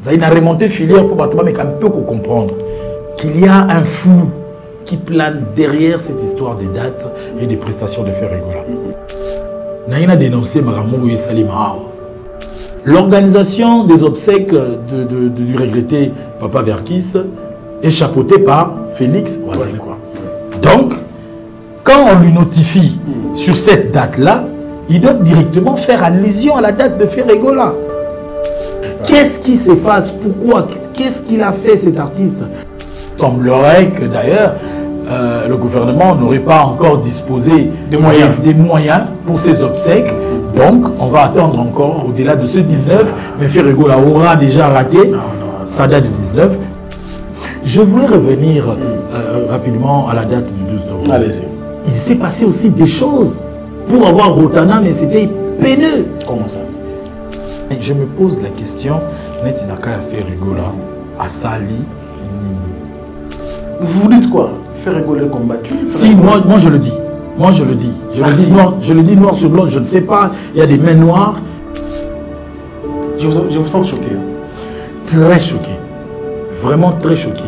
Ça a remonté filière pour battre, mais quand peut comprendre qu'il y a un flou qui plane derrière cette histoire des dates et des prestations de Ferregola. Naïna dénoncé Maramou et Salima. L'organisation des obsèques du regretté Papa Verkis est chapeautée par Félix Wasekwa. Donc, quand on lui notifie sur cette date-là, il doit directement faire allusion à la date de Ferregola. Qu'est-ce qui se passe? Pourquoi? Qu'est-ce qu'il a fait cet artiste? Il semblerait que d'ailleurs, le gouvernement n'aurait pas encore disposé des moyens pour ces obsèques. Donc, on va attendre encore au-delà de ce 19. Mais Ferregola aura déjà raté sa date du 19. Je voulais revenir rapidement à la date du 12 novembre. Allez-y. Il s'est passé aussi des choses pour avoir Rotana, mais c'était peineux. Comment ça? Je me pose la question, Netinaka a fait Ferregola à Sali Nini. Vous dites quoi? Ferregola combattu? Si, moi je le dis. Moi je le dis. Je le dis noir sur blanc, je ne sais pas. Il y a des mains noires. Je vous sens choqué. Très choqué. Vraiment très choqué.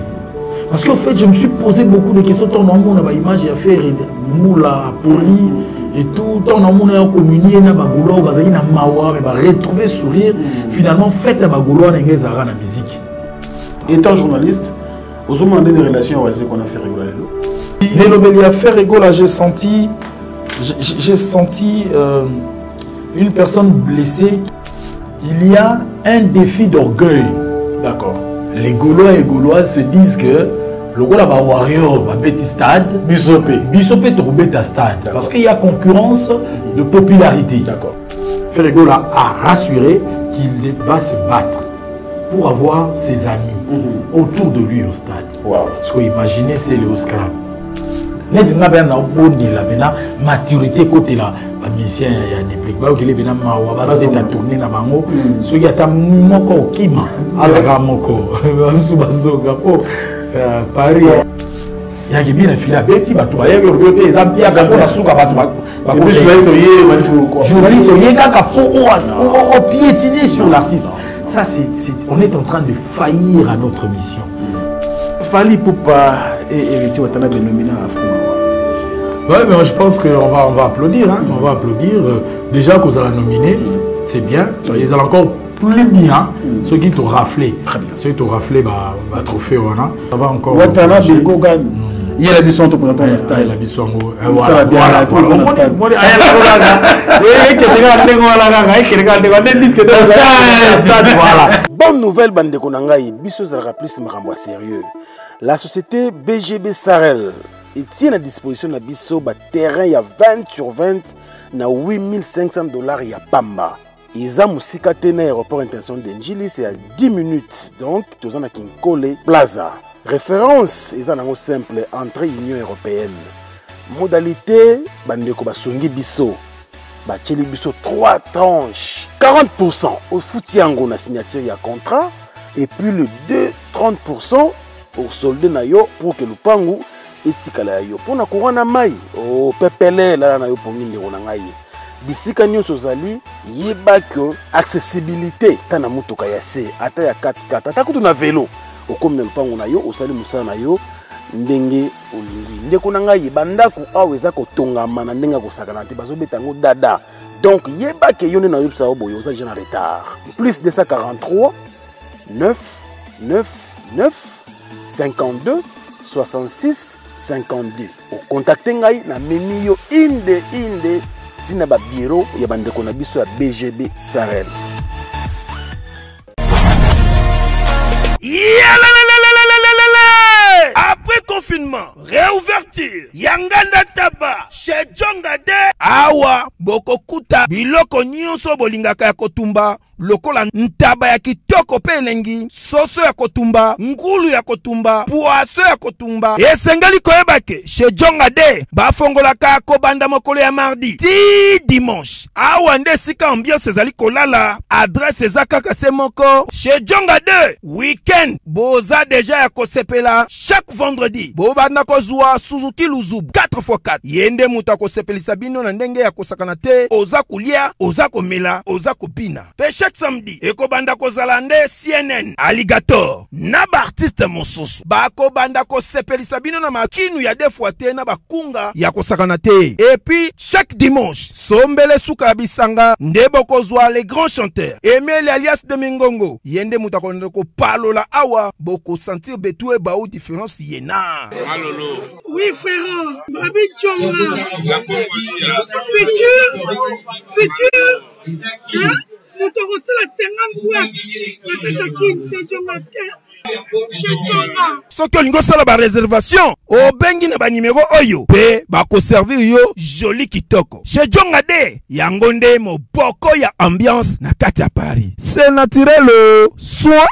Parce qu'en fait, je me suis posé beaucoup de questions. Tant dans mon image, il y a fait Moula, Poli et tout. Tant dans mon communié, il y a Bagolo, il y a Mawa, mais retrouver sourire. Finalement, faites à Bagolo, il y a Zara la musique. Étant journaliste, vous avez demandé des relations avec ce qu'on a fait Ferregola. Mais il a fait Ferregola, j'ai senti une personne blessée. Il y a un défi d'orgueil. D'accord. Les Gaulois et Gauloises se disent que le Gola va warrior, va bêti stade, Bissopé te stade. Parce qu'il y a concurrence de popularité. D'accord. Ferregola a rassuré qu'il va se battre pour avoir ses amis autour de lui au stade. Wow. Parce que imaginez, c'est le Oscar. Nous avons une maturité côté là. Les musiciens, il y a des briques, il y a des mawa, il y a des tournées na bango. So il y a ta moko kima, azaka moko, bamusu bazoga po Paris. Il y a des bien filé à Betty, batu ba yego yote ezambia kako na suka batu ba. Et puis journaliste yé kaka po o piétiner sur l'artiste. Ça on est en train de faillir à notre mission. Fali Poupa et Héritier Watanabe nominé à Afrique. Oui, mais je pense qu'on va applaudir. Hein? On va applaudir. Déjà que vous allez nominer, c'est bien. Ils allont encore plus bien. Ceux qui t'ont raflé. Ceux qui t'ont raflé, trophée. Ça va encore. Watanabe, Gogan. Il y a la bisson pour prendre un stade. Il y a la bisson. Voilà. Bonne nouvelle, bande de Konangaï. Bisson sera plus maramba sérieux. La société BGB Sarel et tient à disposition de Bisso un terrain il y a 20 sur 20 na $8,500 il y a Pamba. Ils ont aussi un aéroport international d'Enjili, c'est à 10 minutes. Donc, tous en a Kinkole Plaza. Référence, ils ont simple entrée Union européenne. Modalité, bandeko basongi Bisso. Bacheli Bisso 3 tranches. 40% au foutiango na signature il y a contrat et puis le 30% au solde na yo pour que le pangu etikala yo pona korana mai o pepele la na yo pongi ndeko na ngai bisika nyonso zali yeba que accessibilité tana mutuka ya se ata ya 4x4 ata kutu na vélo okomna lupango na yo osali musala na yo ndenge olingi ndeko na ngai bandako awe za kotongama na ndenge kosakana te bazobeta ngo dada donc yeba que yo na yo sa oboyo za en retard plus 243 9 9 9 52 66 52. Contactez ngai na memi yo inde tina ba bureau ya bandeko na biso ya BGB Sarel. Après confinement, réouverture, Yanganda Taba, chez Djongade, Awa, Bokokuta, Biloko Nyonso Bolingaka ya Kotumba, lokola ntaba ya kitoko pelengi, soso ya Kotumba, ngulu ya Kotumba, poaso ya Kotumba, esengali koyebake, chez Djongade, bafongolaka kobanda mokolo ya mardi, ti dimanche, Awa nde sika ambiance ezali kolala, adresse ezakaka se moko, chez Djongade, weekend, boza deja ya kosepela, chaque vendredi, bobanda kozwa Suzuki Luzubu 4x4, yende muta kosepelisa bino na ndenge ya kosakana te, oza kolia, oza komela, oza kopina. Pe chaque samedi, ekobanda kozala nde CNN, Alligator, na ba artiste mosusu. Bako banda kosepelisa bino na makinu ya defuate na bakunga ya kosakana te. Et puis, chaque dimanche, sombele suka bisanga, nde bokozwa les grands chanteurs. Emile alias de Mingongo, yende mutakonde ko palola awa, boko sentir betue baou différence yena. Malolo. Oui frère, Babi Tchonga. Futur. Hein? Nous te reçons la 50 boîtes. La Katakin, c'est Tchongaske. Soki olingo sala ba réservation, obengi na ba numéro oyo, pe ba ko servir yo joli kitoko. Chez Djonga de, yango nde moboko ya ambiance na kati ya Paris. C'est naturel, soit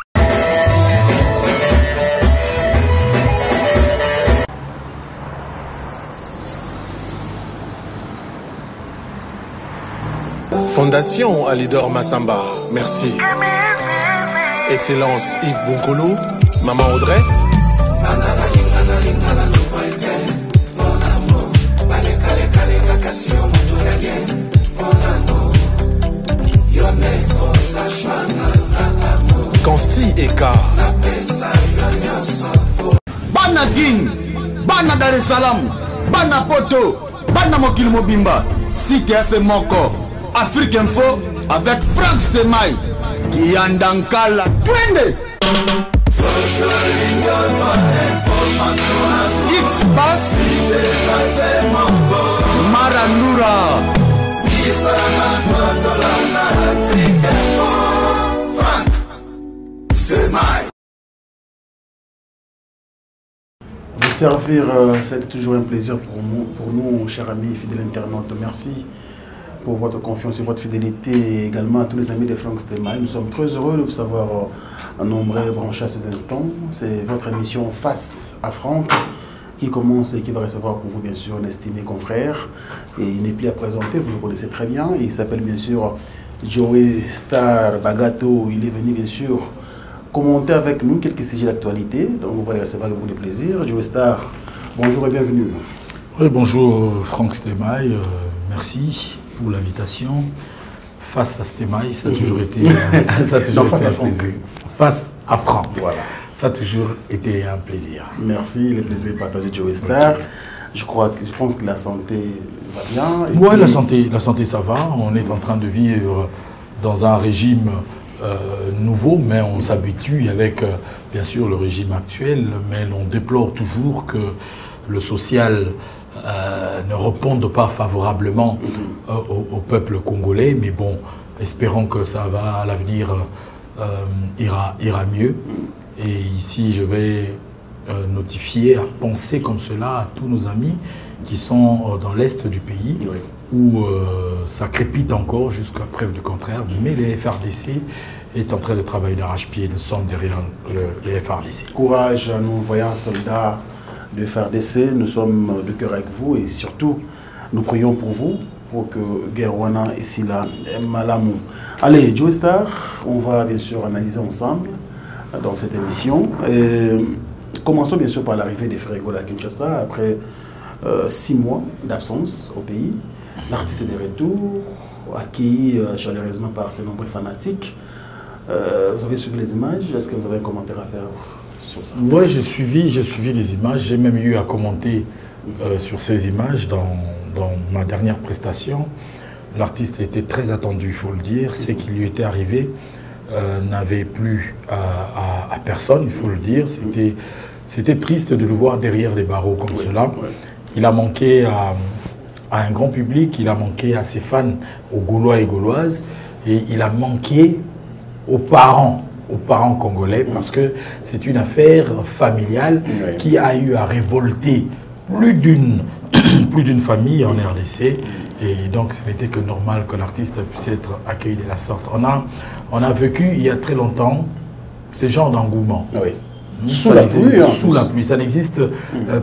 Fondation Alidor Massamba, merci. Excellence Yves Bonkolo, Maman Audrey. Consti Eka. Bana Guine, Bana Dar es Salaam, Bana Poto, Bana Mokil Mobimba, Cité Moko, Afrique Info avec Franck Stemai. Yandankala twende X-Bass Marandura Franck Stemai. Vous servir, c'est toujours un plaisir pour nous, chers amis fidèles internautes. Merci pour votre confiance et votre fidélité, et également à tous les amis de Franck Stemai. Nous sommes très heureux de vous savoir nombreux et branchés à ces instants. C'est votre émission Face à Franck qui commence et qui va recevoir pour vous bien sûr un estimé confrère. Et il n'est plus à présenter, vous le connaissez très bien. Il s'appelle bien sûr Joey Star Bagato. Il est venu bien sûr commenter avec nous quelques sujets d'actualité. Donc vous allez recevoir avec beaucoup de plaisir. Joey Star, bonjour et bienvenue. Oui, bonjour Franck Stemai, merci pour l'invitation. Face à Stemai, ça a toujours été, ça a toujours été un plaisir. Face à Franck, voilà. Ça a toujours été un plaisir. Merci, le plaisir est partagé, Joey Star. Okay. Je pense que la santé va bien. Oui, puis... la santé ça va. On est en train de vivre dans un régime nouveau, mais on s'habitue avec bien sûr le régime actuel, mais on déplore toujours que le social ne répondent pas favorablement au peuple congolais, mais bon, espérons que ça va à l'avenir ira mieux. Et ici, je vais notifier, à penser comme cela à tous nos amis qui sont dans l'est du pays, où ça crépite encore jusqu'à preuve du contraire, mais le FRDC est en train de travailler d'arrache-pied. Nous sommes derrière le FRDC. Courage à nos voyants soldats de FRDC, nous sommes de cœur avec vous et surtout nous prions pour vous pour que Guerwana et Sila Malamou. Allez, Joey Star, on va bien sûr analyser ensemble dans cette émission. Commençons bien sûr par l'arrivée des frères Gola à Kinshasa après 6 mois d'absence au pays. L'artiste est de retour, accueilli chaleureusement par ses nombreux fanatiques. Vous avez suivi les images, est-ce que vous avez un commentaire à faire? Oui, j'ai suivi les images. J'ai même eu à commenter sur ces images dans ma dernière prestation. L'artiste était très attendu, il faut le dire. Ce qui lui était arrivé n'avait plus à personne, il faut le dire. C'était triste de le voir derrière des barreaux comme cela. Il a manqué à un grand public, il a manqué à ses fans, aux Gaulois et Gauloises, et il a manqué aux parents congolais, parce que c'est une affaire familiale qui a eu à révolter plus d'une famille en RDC, et donc ce n'était que normal que l'artiste puisse être accueilli de la sorte. On a vécu il y a très longtemps ce genre d'engouement. Sous la pluie, ça n'existe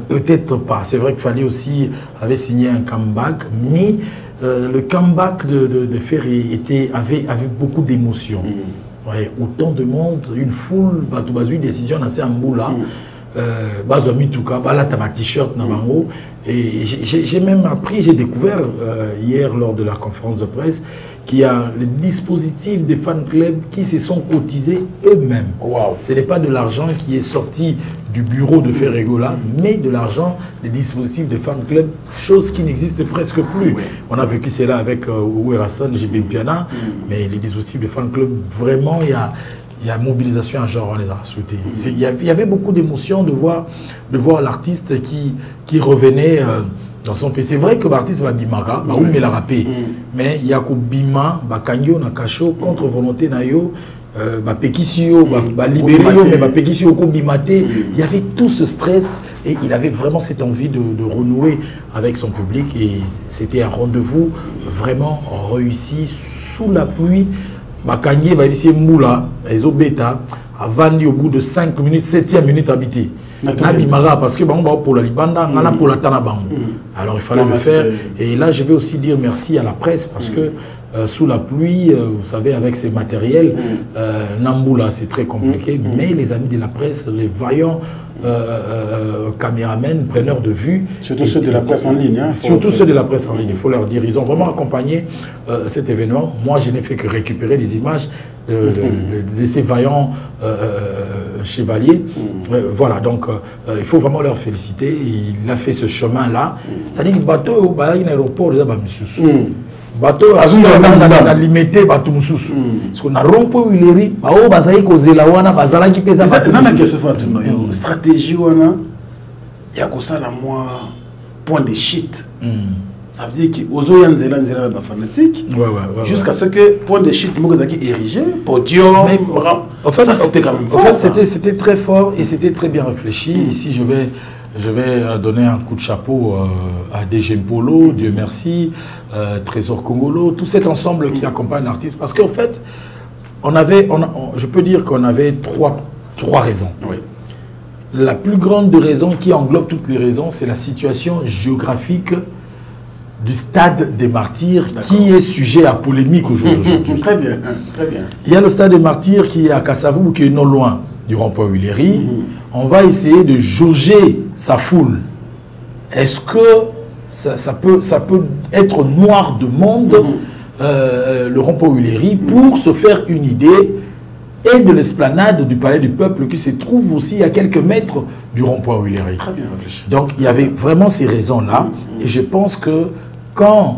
peut-être pas. C'est vrai qu'il fallait aussi avait signé un comeback, mais le comeback de Ferry avait beaucoup d'émotions. Ouais, autant de monde, une foule, une décision assez amboula. Bazomi Touka, Balata ma t-shirt Nabango. Et j'ai même appris, j'ai découvert hier lors de la conférence de presse qu'il y a les dispositifs des fan clubs qui se sont cotisés eux-mêmes. Wow. Ce n'est pas de l'argent qui est sorti du bureau de Ferregola, mais de l'argent des dispositifs des fan clubs, chose qui n'existe presque plus. Oui. On a vécu cela avec Ouerasson, JB Piana, mais les dispositifs des fan clubs, vraiment, il y a mobilisation à genre, on les a souhaités. Il y avait beaucoup d'émotions de voir l'artiste qui revenait dans son pays. C'est vrai que l'artiste va bimaka, mais la rapé. Mais il y a que bima, kanyo na kacho contre volonté na yo, pekisio, libéré mais pekisio ko bimate. Il y avait tout ce stress et il avait vraiment cette envie de renouer avec son public et c'était un rendez-vous vraiment réussi sous la pluie. Bakanye babisi moula ezo beta avant au bout de 5 minutes 7e minute habité Nabimara parce que pour la libanda ngana pour la tanabango. Alors il fallait le faire et là je vais aussi dire merci à la presse parce que sous la pluie vous savez avec ces matériels Namboula c'est très compliqué mais les amis de la presse les vaillants caméramens, preneurs de vue. Surtout ceux de la presse en ligne. Hein, surtout ceux de la presse en ligne, il faut leur dire. Ils ont vraiment accompagné cet événement. Moi, je n'ai fait que récupérer des images de ces vaillants chevaliers. Voilà, donc il faut vraiment leur féliciter. Il a fait ce chemin-là. Ça dit que le bateau, il y a un aéroport, il y a un bateau a limité bateau mususu parce qu'on a rompu Wileri bao bazai kozela wana bazala ki pesa bateau na que ce soit une stratégie wana ya kosala moi point de shit ça veut dire que ozo ya nzela ba fanatique jusqu'à ce que point de shit moko zaki érigé podium en fait c'était quand même fort, en fait c'était très fort et c'était très bien réfléchi. Ici je vais donner un coup de chapeau à DG Polo, Dieu merci, Trésor Congolo, tout cet ensemble qui accompagne l'artiste. Parce qu'en fait, je peux dire qu'on avait trois raisons. Oui. La plus grande raison qui englobe toutes les raisons, c'est la situation géographique du stade des Martyrs qui est sujet à polémique aujourd'hui. Très bien, très bien. Il y a le stade des Martyrs qui est à Kassavou, qui est non loin du rond-point Wileri. On va essayer de jauger sa foule. Est-ce que ça peut être noir de monde, le rond-point Wileri, pour se faire une idée et de l'esplanade du Palais du Peuple qui se trouve aussi à quelques mètres du rond-point Wileri. Très bien réfléchi. Donc il y avait vraiment ces raisons-là et je pense que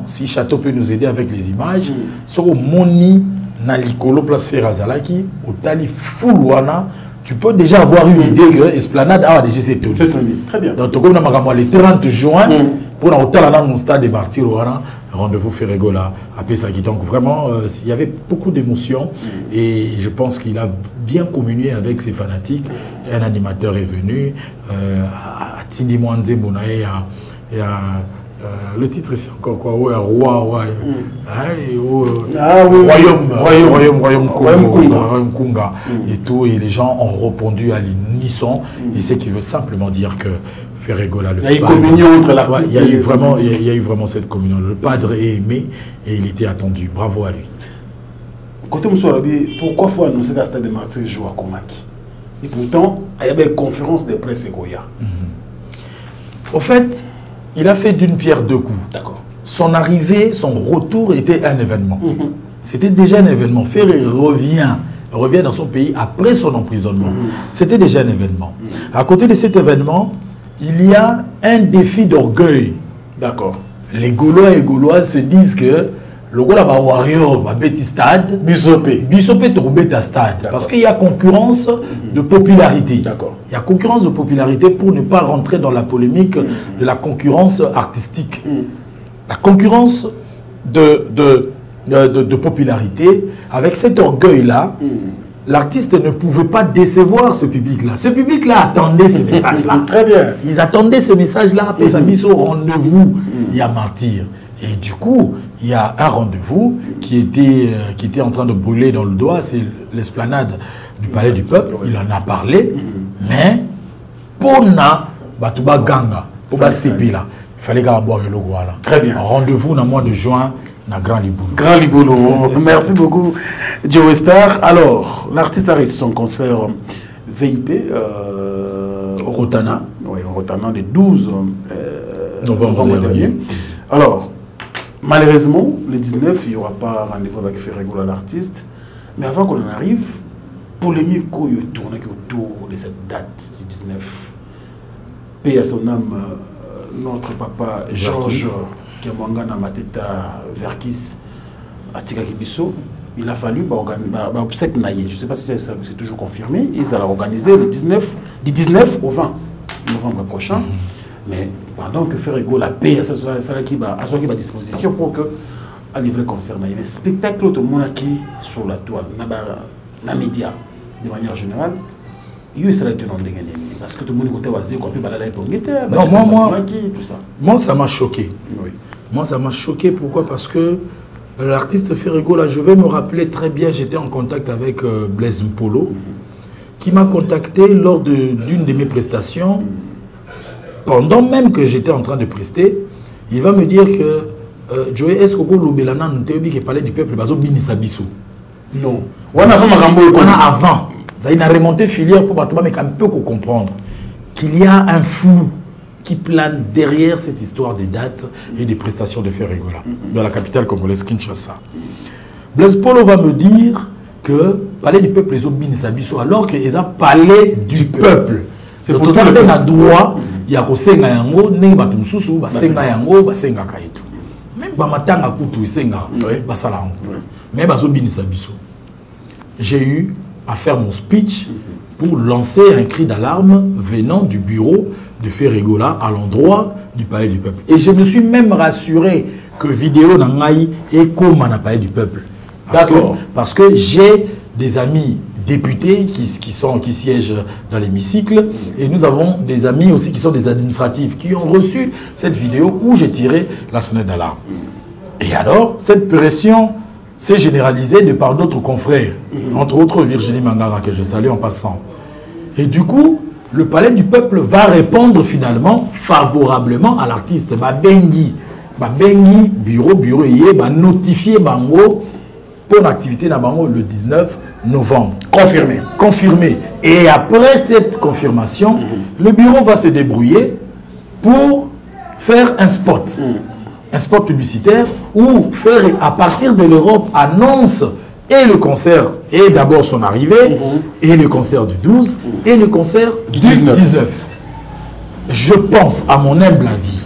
si Château peut nous aider avec les images, sur Moni, Nalikolo, Place Ferrazalaki, au Tali Foulouana, tu peux déjà avoir une idée que l'esplanade a déjà été tenue. Très bien. Donc, comme le 30 juin, pour le stade des Martyrs, rendez-vous Ferregola à Pessagui. Donc, vraiment, il y avait beaucoup d'émotions et je pense qu'il a bien communié avec ses fanatiques. Un animateur est venu, à Tindi Mwanze Monae, le titre c'est encore quoi? Royaume Kunga et tout, et les gens ont répondu à l'unisson et c'est qui veut simplement dire que Ferregola, il y a eu communion entre l'artiste. Il y a eu vraiment cette communion. Le padre est aimé et il était attendu. Bravo à lui. Côté Moussouarabi, pourquoi faut annoncer la stade de Martyrs joue à Komaki? Et pourtant, il y avait une conférence de presse et Goya. Au fait, il a fait d'une pierre deux coups. D'accord. Son arrivée, son retour était un événement. C'était déjà un événement. Ferré revient dans son pays après son emprisonnement. C'était déjà un événement. À côté de cet événement, il y a un défi d'orgueil. D'accord. Les Gaulois et Gauloises se disent que le Gola va warrior, va bêti stade. Bisopé te bêta stade. Parce qu'il y a concurrence de popularité. D'accord. Il y a concurrence de popularité pour ne pas rentrer dans la polémique de la concurrence artistique. La concurrence de popularité, avec cet orgueil-là, l'artiste ne pouvait pas décevoir ce public-là. Ce public-là attendait ce message-là. Très bien. Ils attendaient ce message-là, après ça mise au rendez-vous. Il y a Martyr. Et du coup, il y a un rendez-vous qui était en train de brûler dans le doigt, c'est l'esplanade du Palais du Peuple. Il en a parlé, mais pour Batouba Ganga, pour CP là, il fallait boire le logo là. Très bien. Rendez-vous dans le mois de juin dans Grand Liboulou. Grand Liboulou. Merci beaucoup, Joe Star. Alors, l'artiste a réussi son concert VIP. Rotana. Oui, au Rotana, le 12 novembre dernier. Alors, malheureusement, le 19, il n'y aura pas rendez-vous avec Ferregola, l'artiste. Mais avant qu'on en arrive, polémique qui tourne autour de cette date du 19. Paix à son âme, notre papa Georges Kiamwangana Mateta Verkis à Tikakibiso. Il a fallu obsèque naïe. Je ne sais pas si c'est toujours confirmé. Ils allaient organiser le 19 au 20 novembre prochain. Mais pendant que Ferrego la paix à celle qui va à disposition pour que à livrer concert, il y a des spectacles tout le monde qui sur la toile, dans les médias de manière générale. Il y a des parce que tout le monde côté oisé qu'on peut balader pour moi ça m'a choqué. Oui. Moi ça m'a choqué. Pourquoi? Parce que l'artiste Ferrego là, je vais me rappeler très bien, j'étais en contact avec Blaise Mpolo qui m'a contacté lors d'une de mes prestations. Pendant même que j'étais en train de prester, il va me dire que Joey, est-ce que vous avez parlé du peuple bazo binisa biso? Non. On a avant. Il a remonté filière pour mais un peu comprendre qu'il y a un flou qui plane derrière cette histoire des dates et des prestations de Ferrego dans la capitale congolaise Kinshasa. Blaise Polo va me dire que parler du peuple les autres binisa biso alors qu'ils ont parlé du peuple. C'est pour ça qu'on a droit. Il y a kosenga yango nengi batu mususu basenga yango basenga kaitu même bamatanga kutu isenga basala yango mais bazo binisa biso. J'ai eu à faire mon speech pour lancer un cri d'alarme venant du bureau de Ferregola à l'endroit du palais du peuple et je me suis même rassuré que vidéo nangai est comme un palais du peuple parce que j'ai des amis députés qui siègent dans l'hémicycle et nous avons des amis aussi qui sont des administratifs qui ont reçu cette vidéo où j'ai tiré la sonnette d'alarme. Et alors, cette pression s'est généralisée de par d'autres confrères, entre autres Virginie Mangara que je salue en passant. Et du coup, le palais du peuple va répondre finalement favorablement à l'artiste. Babengi, bureau, notifier Bango pour l'activité Nabango le 19 novembre. Confirmé. Et après cette confirmation, le bureau va se débrouiller pour faire un spot. Un spot publicitaire où faire à partir de l'Europe annonce et le concert et d'abord son arrivée et le concert du 12 et le concert du 19. Je pense à mon humble avis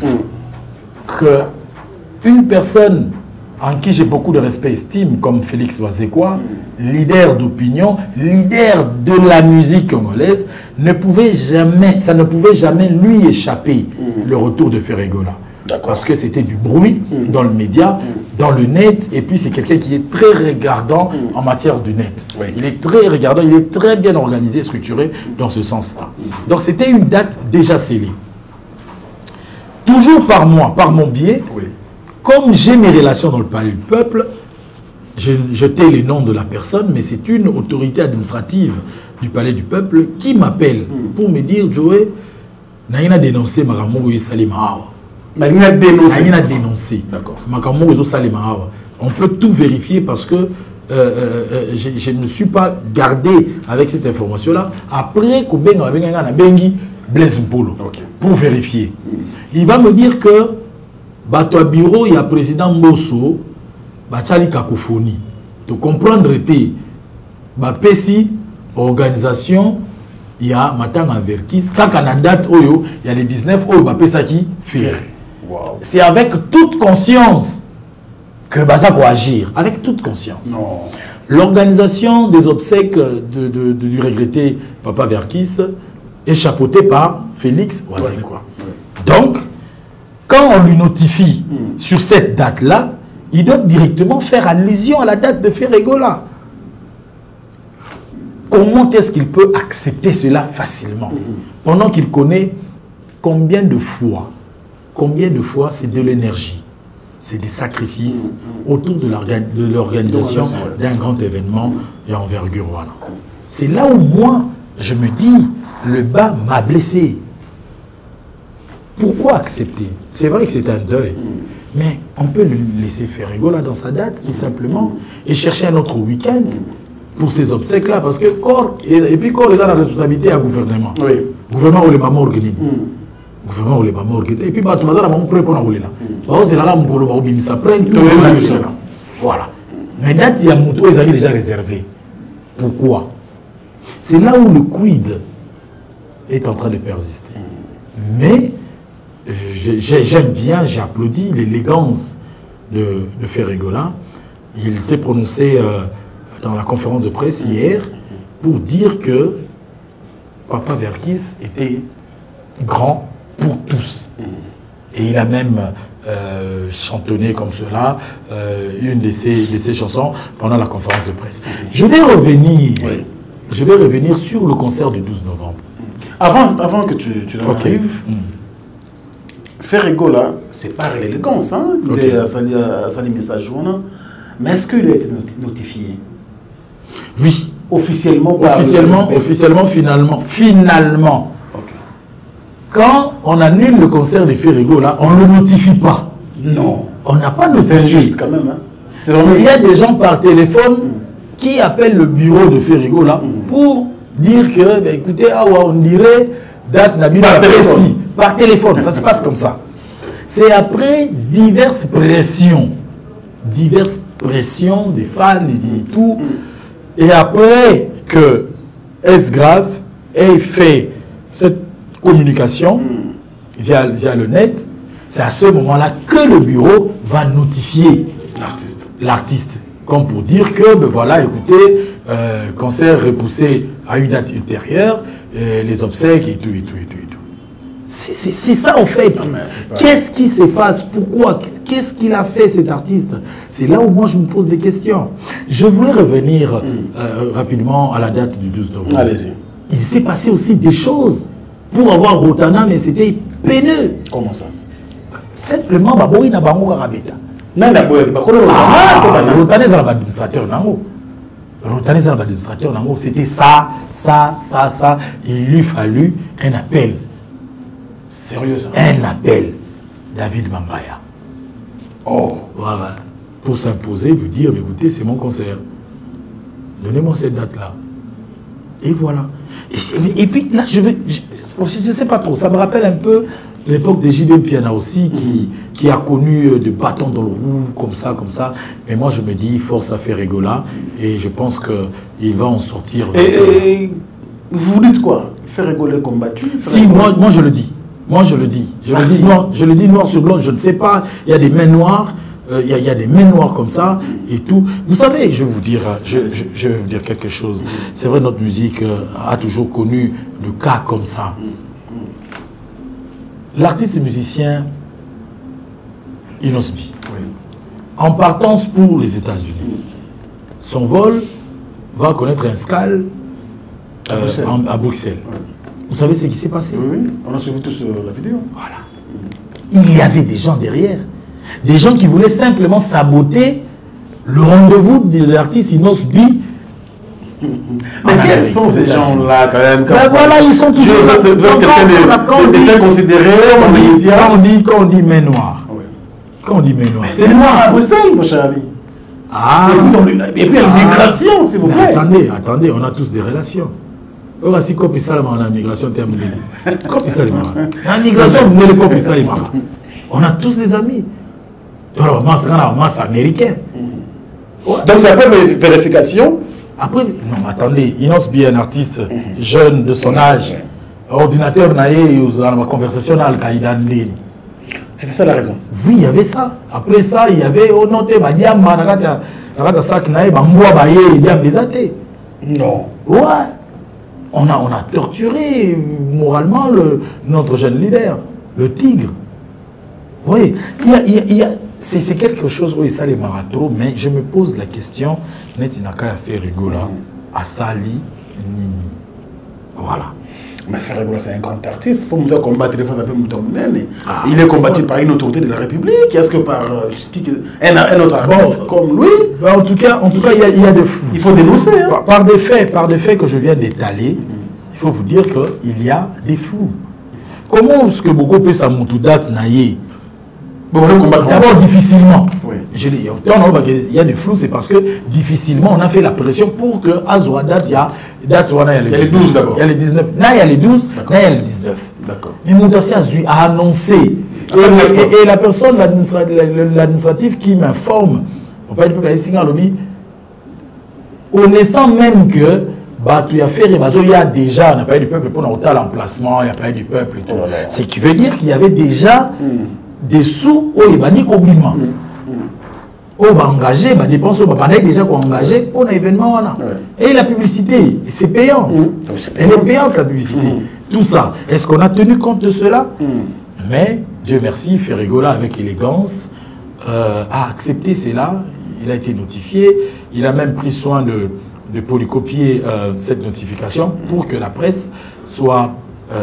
que une personne en qui j'ai beaucoup de respect et estime, comme Félix Wazekwa, leader d'opinion, leader de la musique congolaise, ça ne pouvait jamais lui échapper le retour de Ferregola. Parce que c'était du bruit dans le média, dans le net, et puis c'est quelqu'un qui est très regardant en matière du net. Oui. Il est très regardant, il est très bien organisé, structuré dans ce sens-là. Donc c'était une date déjà scellée. Toujours par moi, par mon biais, comme j'ai mes relations dans le palais du peuple, je tais les noms de la personne, mais c'est une autorité administrative du palais du peuple qui m'appelle pour me dire, Joey, Naïna dénoncé Makamou et Salima. Naïna dénoncé. D'accord. Makamou et Salima. On peut tout vérifier parce que je ne me suis pas gardé avec cette information-là. Après, Bengi Blaise Mpolo pour vérifier. Il va me dire que Bato bureau, il y a président Mbosso, Bachali Kakofoni. De comprendre, organisation, il y a Matanga Verkis, quand on a date, il y a les 19, qui fait. C'est avec toute conscience que Baza peut agir. Avec toute conscience. L'organisation des obsèques du regretté Papa Verkis est chapeautée par Félix Wazekwa. Donc, quand on lui notifie sur cette date-là, il doit directement faire allusion à la date de Ferregola. Comment est-ce qu'il peut accepter cela facilement pendant qu'il connaît combien de fois c'est de l'énergie, c'est des sacrifices autour de l'organisation d'un grand événement et envergure. C'est là où moi, je me dis, le bas m'a blessé. Pourquoi accepter? C'est vrai que c'est un deuil, mais on peut le laisser faire Ferregola dans sa date, tout simplement, et chercher un autre week-end pour ces obsèques-là, parce que corps, et puis corps, ils ont la responsabilité à gouvernement. Oui. Gouvernement ou les mamans organisés. Gouvernement ou les mamans organisés. Et puis, bah, tu vas maman prêt pour rouler là. Bah, c'est là, pour le babini, ça prend tout le monde. Voilà. Mais date, il y a Moutou, ils avaient déjà réservé. Pourquoi? C'est là où le quid est en train de persister. Mais, j'aime bien, j'ai applaudi l'élégance de Ferregola. Il s'est prononcé dans la conférence de presse hier pour dire que Papa Verkis était grand pour tous. Et il a même chantonné comme cela une de ses chansons pendant la conférence de presse. Je vais revenir sur le concert du 12 novembre. Avant que tu arrives, Ferregola, c'est pas l'élégance, hein, Salim message journal. Mais est-ce qu'il a été notifié? Oui. Officiellement, finalement. Okay. Quand on annule le concert de Ferregola, on ne le notifie pas. Non. On n'a pas de notifié. C'est juste quand même. Hein. Il y a des gens par téléphone qui appellent le bureau de Ferregola pour dire que, ben, écoutez, on dirait date Nabila précis. Par téléphone, ça se passe comme ça. C'est après diverses pressions des fans et tout. Et après que S-Grave ait fait cette communication via le net, c'est à ce moment-là que le bureau va notifier l'artiste. Comme pour dire que, ben voilà, écoutez, concert repoussé à une date ultérieure, les obsèques et tout. C'est ça en fait. Qu'est-ce qui se passe? Pourquoi? Qu'est-ce qu'il a fait cet artiste? C'est là où moi je me pose des questions. Je voulais revenir rapidement à la date du 12 novembre. Allez-y. Il s'est passé aussi des choses pour avoir Rotana, mais c'était peineux. Comment ça? Simplement, Baboui n'a pas rabeta. L'administrateur, c'était ça. Il lui fallut un appel. Sérieux ça? Un appel. David Mambaya. Oh, voilà. Pour s'imposer, lui dire, écoutez, c'est mon concert. Donnez-moi cette date-là. Et voilà. Et puis là, je ne sais pas trop. Ça me rappelle un peu l'époque de JB Piana aussi, qui a connu des bâtons dans le roue, comme ça. Mais moi, je me dis, force à Ferregola. Et je pense qu'il va en sortir. Et vous dites quoi? Ferregola combattu? Si, moi je le dis. Je le dis noir sur blanc, je ne sais pas. Il y a des mains noires, il y a des mains noires comme ça et tout. Vous savez, je vais vous dire quelque chose. C'est vrai, notre musique a toujours connu le cas comme ça. L'artiste musicien Inosbi, en partance pour les États-Unis, son vol va connaître un escale à Bruxelles. Vous savez ce qui s'est passé? Oui, on a suivi tous la vidéo. Voilà. Il y avait des gens derrière. Des gens qui voulaient simplement saboter le rendez-vous de l'artiste Inosbi. Mais quels sont ces gens-là quand même? Ben voilà, ils sont toujours... Vous êtes quelqu'un considéré dans les médias. Quand on dit main noire. Quand on dit main noire. C'est noir à Bruxelles, mon cher ami. Ah. Et puis l'immigration, s'il vous plaît. Attendez, on a tous des relations. On a si copie ça en immigration terminée. Copie ça en immigration, on a tous des amis. C'est américain. Donc c'est après vérification. Après, non, attendez, Inosbi est un artiste jeune de son âge. Ordinateur naïe, dans ma conversation à Al-Qaïda. C'était ça la raison. Oui, il y avait ça. Après ça, il y avait non. Ouais. On a torturé moralement notre jeune leader, le tigre. Oui, c'est quelque chose où ça les trop, mais je me pose la question, Netinaka a fait Rigola, à Sali, Nini. Voilà. Mais Ferregola, c'est un grand artiste. Pour me combattre des fois, ça peut me tomber. Il est combattu par une autorité de la République. Est-ce que par un autre artiste comme lui? En tout cas, il y a des fous. Il faut dénoncer. Hein. Par des faits que je viens d'étaler, il faut vous dire qu'il y a des fous. Comment est-ce que beaucoup peut s'amoutou date naïe D'abord, difficilement. Oui. Il y a des flous, c'est parce que difficilement, on a fait la pression pour que Azwa date, il y a les 12 d'abord. Il y a les 19. Là, il y a les 12, là, il y a les 19. D'accord. Mais Moutassé a annoncé. Et la personne, l'administratif qui m'informe, on parle de lobby, connaissant même que il y a déjà, on n'a pas eu du peuple pour l'emplacement, il n'y a pas eu du peuple et tout. Ce qui veut dire qu'il y avait déjà des sous au Ibani Kobima. On va engager, des dépenses, on va déjà engager pour l'événement. Et la publicité, c'est payante. Elle est payante, la publicité. Tout ça, est-ce qu'on a tenu compte de cela? Mais, Dieu merci, Ferregola, avec élégance, a accepté cela. Il a été notifié. Il a même pris soin de polycopier cette notification pour que la presse soit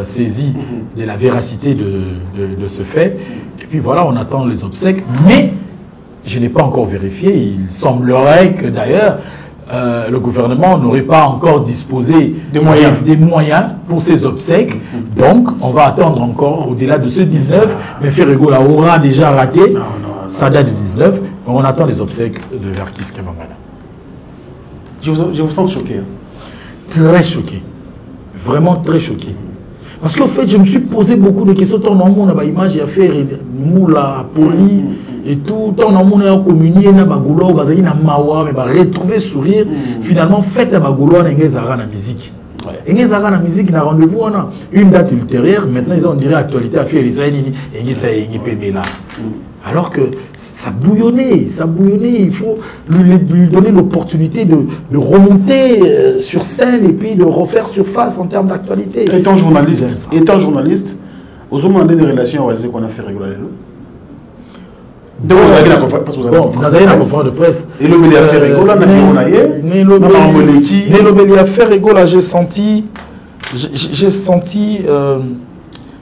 saisie de la véracité de ce fait. Et puis voilà, on attend les obsèques. Mais je n'ai pas encore vérifié. Il semblerait que d'ailleurs, le gouvernement n'aurait pas encore disposé des moyens pour ces obsèques. Donc, on va attendre encore au-delà de ce 19. Mais Ferregola aura déjà raté. Ça date du 19. On attend les obsèques de Verkis Kemangana. Je vous sens choqué. Très choqué. Vraiment très choqué. Parce qu'en fait, je me suis posé beaucoup de questions. Tant on a image, il y a fait moula, poli et tout. Tant on a communié, on a bagolo, on a mawa, mais retrouver sourire. Finalement, faites à bagolo, on a la musique. Et les la musique, on a rendez-vous, on a une date ultérieure. Maintenant, ils ont dirait actualité à faire les années, et là. Alors que ça bouillonnait, il faut lui donner l'opportunité de remonter sur scène et puis de refaire surface en termes d'actualité. Étant journaliste, aux hommes des relations avec qu'on a fait régulièrement. Donc vous avez la conférence de presse. Et le média fait rigola, j'ai senti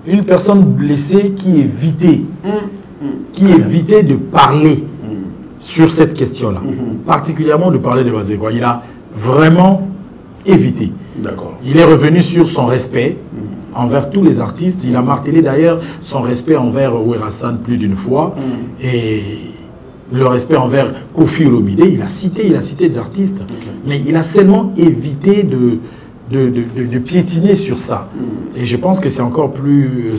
une personne blessée qui évitait de parler sur cette question-là, particulièrement de parler de Bazegwa. Il a vraiment évité. Il est revenu sur son respect envers tous les artistes. Il a martelé d'ailleurs son respect envers Ouerassan plus d'une fois et le respect envers Kofi Olomide. Il a cité des artistes, mais il a seulement évité de piétiner sur ça. Et je pense que c'est encore plus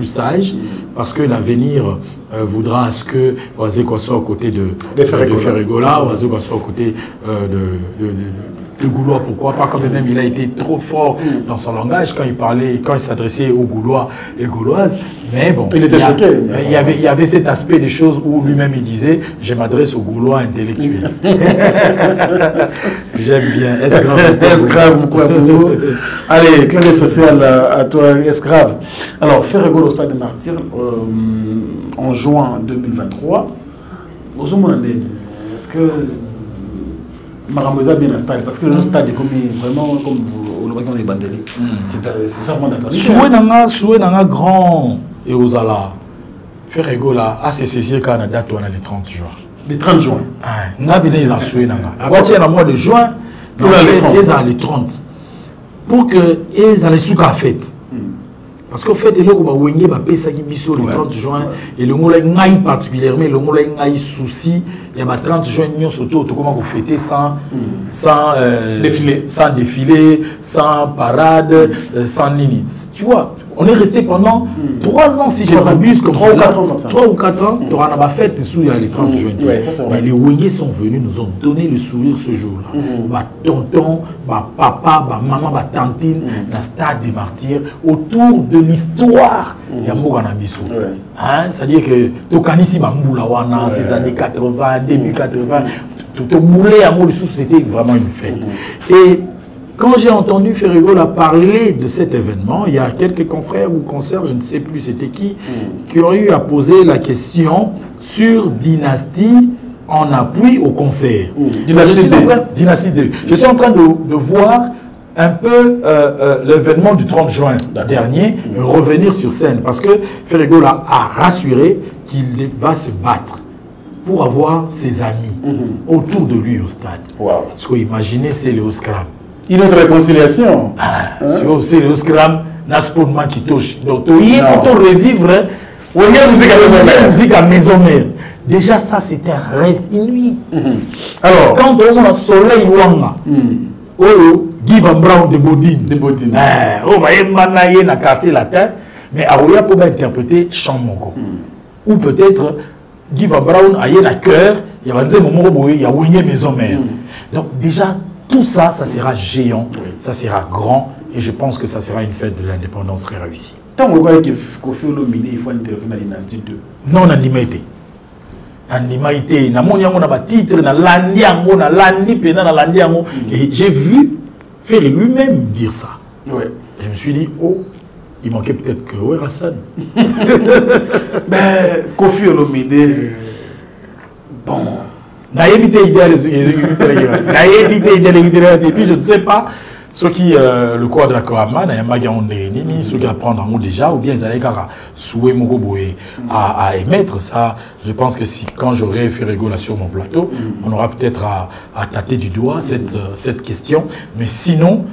sage parce que l'avenir voudra à ce que Ouazekwa soit aux côtés de Ferregola, Ouazekwa soit aux côtés de Goulois. Pourquoi pas? Quand même il a été trop fort dans son langage quand il s'adressait aux Goulois et Gauloises. Mais bon, il était choqué. Il y avait cet aspect des choses où lui-même il disait je m'adresse aux Gaulois intellectuels. J'aime bien. Esgrave, allez, clin d'œil social à toi, Esgrave. Alors, Ferregola au stade des Martyrs en juin 2023. Est-ce que Maramouza bien installé? Parce que le stade est vraiment comme vous le bandeli. C'est vraiment d'actualité. Souhait n'a grand et aux ala. Ferregola a cessé quand on a date le 30 juin. Le 30 juin. On a bien les souhait. À partir du mois de juin, ils ont les 30. Pour que ils allaient sous la fête. Parce qu'en fait, le 30 juin, et le mot particulièrement, le mot souci, il y a 30 juin, nous surtout comment vous fêtez sans défilé, sans parade, sans limite. Tu vois, on est resté pendant 3 ans, si je m'abuse, comme 3 ou 4 ans, on a fait sous les 30 juin. Mais les Wengés sont venus, nous ont donné le sourire ce jour-là. Tonton, papa, maman, tantine, dans le stade des Martyrs, autour de l'histoire. Il y a Moganabiso. C'est-à-dire que Tokanisi Bamboulawana, ces années 80, début 80, tout moulé à Moulissou, c'était vraiment une fête. Et quand j'ai entendu Ferregola parler de cet événement, il y a quelques confrères ou consoeurs, je ne sais plus c'était qui ont eu à poser la question sur Dynastie en appui au concert. Dynastie 2. Je suis en train de voir un peu l'événement du 30 juin dernier revenir sur scène parce que Ferregola a rassuré qu'il va se battre pour avoir ses amis autour de lui au stade. Ce que vous imaginez, c'est le Oscar. Une autre réconciliation. C'est le Scram, Naspon qui touche. Donc, il faut revivre musique à maison mère. Déjà, ça, c'était un rêve inouï. Alors, quand on a Soleil Wanga, Guy Van Brown de Bodine. Oh, bah, il y a un quartier latin, mais Aouya peut interpréter Chant Mongo. Ou peut-être Guy Van Brown a un cœur, il y a un moment où il y a une maison mère. Donc, déjà, tout ça, ça sera géant, ça sera grand, et je pense que ça sera une fête de l'indépendance très réussie. Tant que vous Kofi Olomide, il faut intervenir dans la dynastie 2. Non, on a l'imité. Animalité, na moni yango na ba titre na landi yango na landi pena na landi yango et j'ai vu faire lui-même dire ça. Ouais. Je me suis dit oh, il manquait peut-être que ouais Hassan. Ben Kofi Olomide bon, na évité idéal et puis je ne sais pas ceux qui le corps de la Korama na yamaga on ni ceux qui apprendre en déjà ou bien ils allaient souhait à émettre ça. Je pense que si quand j'aurai fait rigoler sur mon plateau, on aura peut-être à tâter du doigt cette question, mais sinon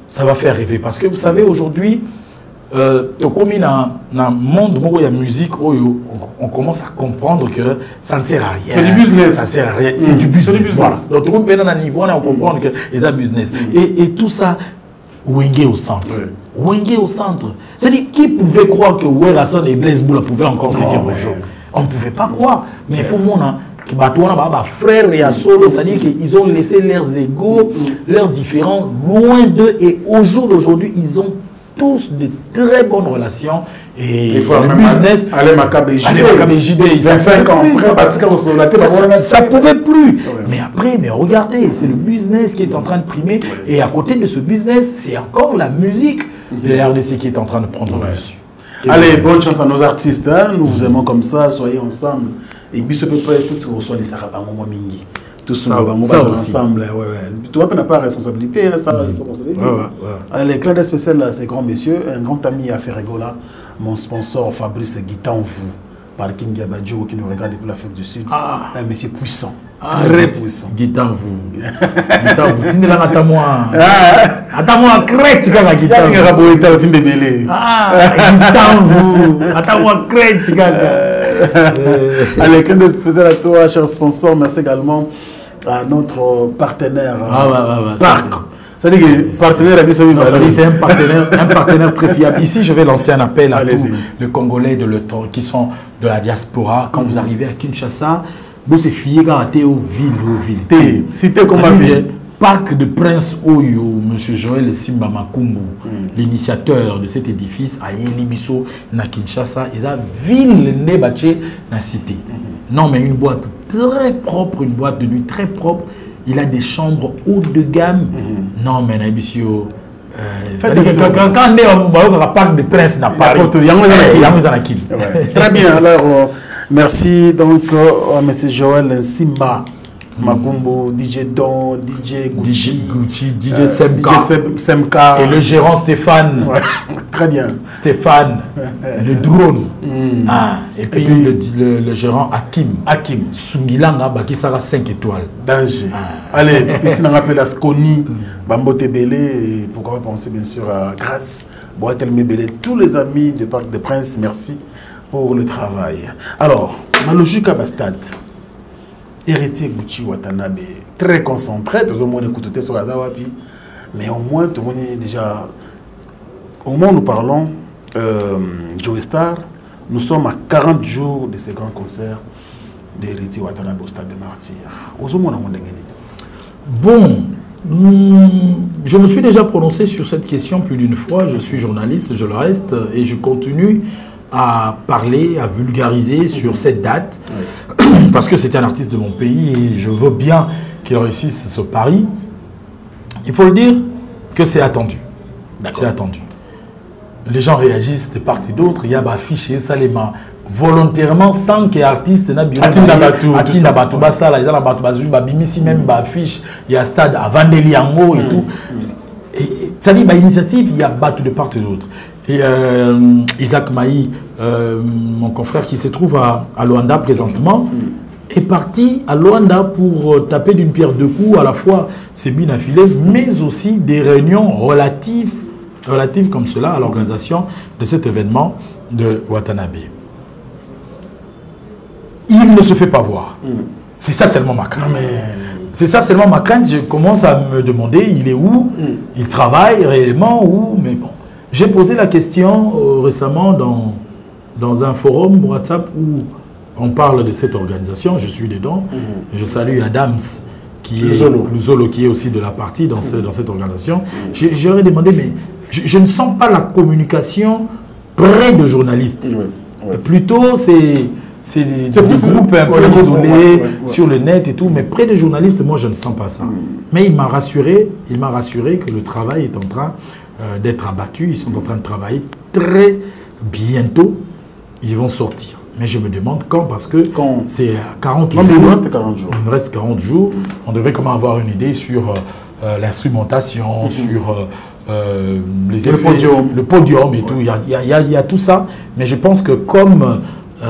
ça va faire rêver parce que vous savez aujourd'hui comme dans le monde où il y a musique, on commence à comprendre que ça ne sert à rien. C'est du business. Ça sert à rien. C'est du business. Voilà. Donc tout le monde est dans un niveau, on comprend que c'est un business. Et tout ça, Wenge au centre. Wenge au centre. C'est-à-dire, qui pouvait croire que Hassan et Blaise Boula pouvaient encore se dire bonjour? On ne pouvait pas croire. Mais il faut que frères et solo, c'est-à-dire qu'ils ont laissé leurs égos, leurs différents loin d'eux. Et au jour d'aujourd'hui, ils ont tous de très bonnes relations et il faut le business aller JB 25 ans parce que ça pouvait plus mais après mais regardez c'est le business qui est en train de primer et à côté de ce business c'est encore la musique de la RDC qui est en train de prendre le dessus. Allez, bonne chance à nos artistes, hein? Nous vous aimons comme ça, soyez ensemble et puis ce peut pas être tout ce que vous soyez les Sarabamo Mingi. Tout ça ensemble, tu n'as pas responsabilité, hein, ça, il faut qu'on se dise. Allez, clin d'œil spécial à ces grands messieurs, un grand ami à Ferregola, mon sponsor Fabrice Guitan vous, Parking Gabadjo qui nous regarde depuis l'Afrique du Sud, un monsieur puissant, très puissant. Guitan vous, tu n'es là, attends-moi, crèche quand la guitare. Guitan vous, attends-moi, crèche quand. Allez, clin d'œil spécial à toi, cher sponsor, merci également à notre partenaire Parc. C'est-à-dire que c'est un partenaire très fiable. Ici, je vais lancer un appel à tous les Congolais de l'OTAN qui sont de la diaspora. Quand vous arrivez à Kinshasa, vous se fiez à ville. Cité comme ma ville. Parc de Prince Oyo, M. Joël Simba Makumbu, l'initiateur de cet édifice, à Yelibiso, na Kinshasa, ils ont ville Nebaché, na cité. Non, mais une boîte très propre, une boîte de nuit très propre. Il a des chambres haut de gamme. Non, mais Nabisio. Quand on est au Parc de Prince, n'a pas. Très bien, alors, merci donc à M. Joël Simba. Makumbo, DJ Don, DJ Gucci, DJ Semka et le gérant Stéphane. Très bien. Stéphane, le drone. Et puis le gérant Hakim. Soumilanga, qui sera 5 étoiles. Danger. Allez, petit on appelle à Skoni, Bambo Tebele, et pourquoi pas penser bien sûr à Grâce, Boatel Mebele, tous les amis de Parc des Princes, merci pour le travail. Alors, dans le Juka Bastad, héritier Gucci Watanabe, très concentré, tout le monde écoute sur Azawapi, mais au moins, tout le monde est déjà. Au moment où nous parlons, Joe Star, nous sommes à 40 jours de ces grands concerts d'héritier Watanabe au Stade de Martyrs. Bon, je me suis déjà prononcé sur cette question plus d'une fois. Je suis journaliste, je le reste, et je continue à parler, à vulgariser sur cette date, parce que c'était un artiste de mon pays et je veux bien qu'il réussisse ce pari. Il faut le dire que c'est attendu. C'est attendu. Les gens réagissent de part et d'autre. Il y a des affiches et ça les mains volontairement sans que l'artiste n'a bien il y a stade à Vandeliango et tout. Ça dit, initiative, il y a battu de part et d'autre. Et Isaac Maï, mon confrère qui se trouve à Luanda présentement, est parti à Luanda pour taper d'une pierre deux coups, à la fois c'est bien affilé, mais aussi des réunions relatives comme cela à l'organisation de cet événement de Watanabe. il ne se fait pas voir. C'est ça seulement ma crainte. C'est ça seulement ma crainte. Je commence à me demander, il est où? Il travaille réellement où? Mais bon, j'ai posé la question récemment dans un forum WhatsApp où on parle de cette organisation. Je suis dedans. Et je salue Adams, qui est Luzolo, qui est aussi de la partie dans cette organisation. Je leur ai demandé, mais je ne sens pas la communication près de journalistes. Plutôt, c'est des groupes un peu isolés sur le net et tout, mais près des journalistes, moi, je ne sens pas ça. Mais il m'a rassuré que le travail est en train d'être abattu. Ils sont en train de travailler très bientôt. Ils vont sortir. Mais je me demande quand, parce que c'est 40 jours. Il me reste 40 jours. Il me reste 40 jours. On devrait comment avoir une idée sur l'instrumentation, sur les effets, le podium et tout. Il y a tout ça. Mais je pense que comme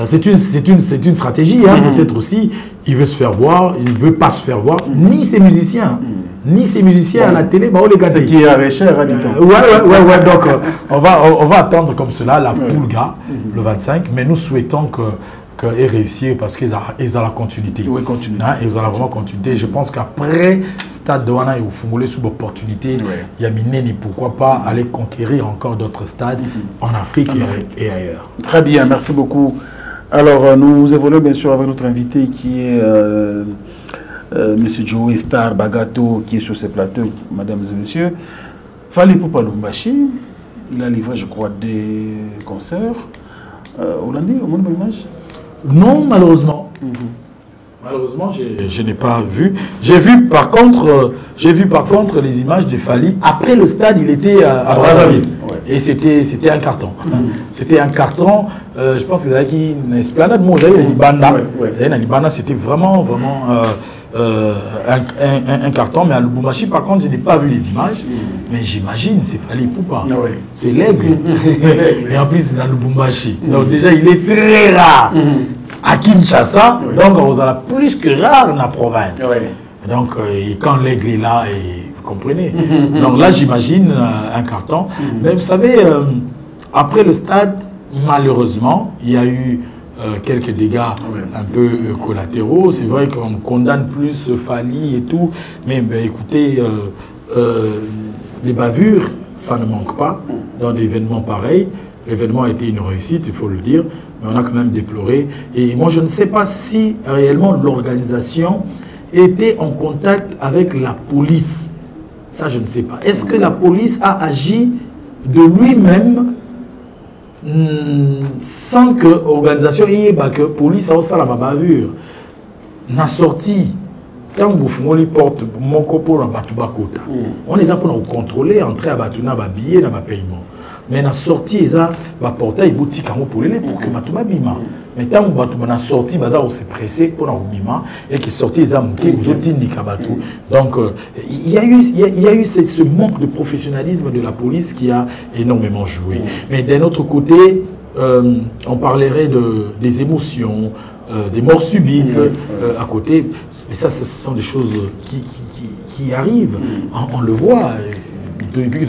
c'est une stratégie, hein, peut-être aussi, il veut se faire voir, il ne veut pas se faire voir, ni ses musiciens. Ni ses musiciens à la télé, bah, on les garde. C'est qui est cher, habitant. Ouais. Donc, on va attendre comme cela la Poulga le 25, mais nous souhaitons qu'elle réussisse parce qu'ils ont la continuité. Oui, continuité. Hein, ils ont la vraiment continuité. Je pense qu'après Stade de Wana et au Fumolé sous opportunité, il y a Mineni, pourquoi pas aller conquérir encore d'autres stades en Afrique et ailleurs. Très bien, merci beaucoup. Alors, nous évoluons bien sûr avec notre invité qui est Monsieur Joe Star Bagato, qui est sur ce plateau, mesdames et messieurs. Fally Ipupa Lubumbashi, il a livré, je crois, des concerts hollandais, au monde de l'image. Non, malheureusement. Malheureusement, je n'ai pas vu. J'ai vu par contre les images de Fally. Après le stade, il était à Brazzaville. Et c'était un carton. C'était un carton. Je pense que c'était une esplanade. Moi, j'avais Libana. C'était vraiment un carton. Mais à Lubumbashi, par contre, je n'ai pas vu les images. Mais j'imagine, c'est Fally Ipupa. C'est l'aigle. Et en plus, c'est dans Lubumbashi. Donc déjà, il est très rare. À Kinshasa, donc on a plus que rare dans la province. Donc quand l'aigle est là, et, vous comprenez. Donc là, j'imagine un carton. Mais vous savez, après le stade, malheureusement, il y a eu quelques dégâts un peu collatéraux. C'est vrai qu'on condamne plus Fally et tout. Mais écoutez, les bavures, ça ne manque pas dans des événements pareils. L'événement a été une réussite, il faut le dire, mais on a quand même déploré. Et moi, je ne sais pas si réellement l'organisation était en contact avec la police. Ça, je ne sais pas. Est-ce que la police a agi de lui-même sans que l'organisation ait que la police a aussi la bavure n'a sorti. Quand vous fumez porte mon copo dans Batouba Kota, on les a pour contrôler, entrer à Batouna, billet, dans paiement. Mais la sortie, ils ont porté les boutiques pour que Batouba bima. Mais tant que Batouba a sorti, ils ont pressé pour la bima et qui sorti, ils ont monté, ils ont dit donc, il y a eu ce manque de professionnalisme de la police qui a énormément joué. Mais d'un autre côté, on parlerait des émotions, des morts subites à côté. Et ça, ce sont des choses qui arrivent. On le voit. Depuis que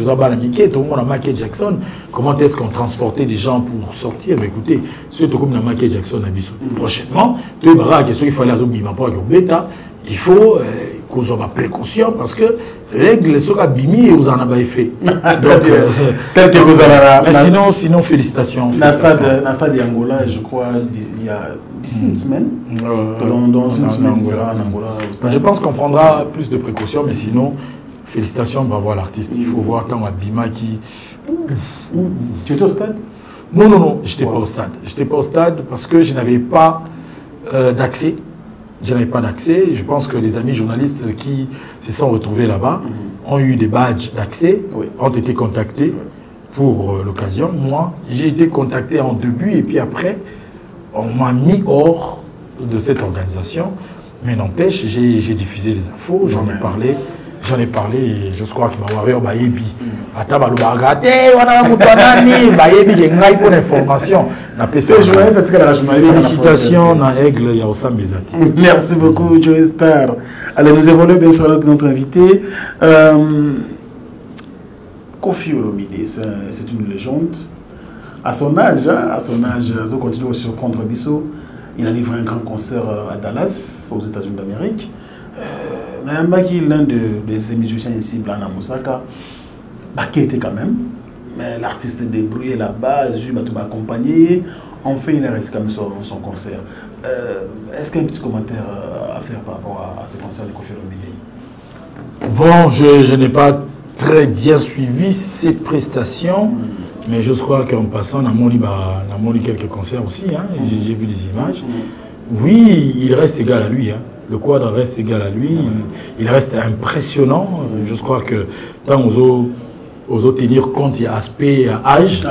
tout le monde a Michael Jackson, comment est-ce qu'on transportait des gens pour sortir? Mais écoutez, surtout comme Michael Jackson a dit prochainement, il fallait il faut qu'on soit précaution parce que règle sont abîmées et vous en avez fait. Tel que vous allez. Mais sinon, félicitations. Dans le stade d'Angola, je crois, il y a d'ici une semaine. Dans une semaine, il sera en Angola. Je pense qu'on prendra plus de précautions, mais sinon. Félicitations, on va voir l'artiste. Il faut voir tant Abima qui... Tu étais au stade? Non, je n'étais pas au stade. Je n'étais pas au stade parce que je n'avais pas d'accès. Je n'avais pas d'accès. Je pense que les amis journalistes qui se sont retrouvés là-bas ont eu des badges d'accès, ont été contactés pour l'occasion. Moi, j'ai été contacté en début et puis après, on m'a mis hors de cette organisation. Mais n'empêche, j'ai diffusé les infos, j'en ai parlé. J'en ai parlé et je crois qu'il va y avoir Bayebi. Attends, pour l'information. Félicitations à Aigle Yaosa Mezati. Merci beaucoup, Joe Star. Alors, nous évoluons bien sûr avec notre invité. Koffi Olomide, c'est une légende. À son âge, il continue à surprendre Bissot. Il a livré un grand concert à Dallas, aux États-Unis d'Amérique. Nayambaki, l'un des musiciens ici, Blana Moussaka, qui était quand même. Mais l'artiste s'est débrouillé là-bas, Zuma m'a accompagné. Enfin, il a resté comme son concert. Est-ce qu'il y a un petit commentaire à faire par rapport à ce concert de Koffi Olomide? Bon, je n'ai pas très bien suivi ses prestations, mais je crois qu'en passant, on a montré quelques concerts aussi. Hein, j'ai vu des images. Oui, il reste égal à lui. Hein. Le quadre reste égal à lui. Il reste impressionnant. Je crois que tant aux autres tenir compte, il y a aspect âge.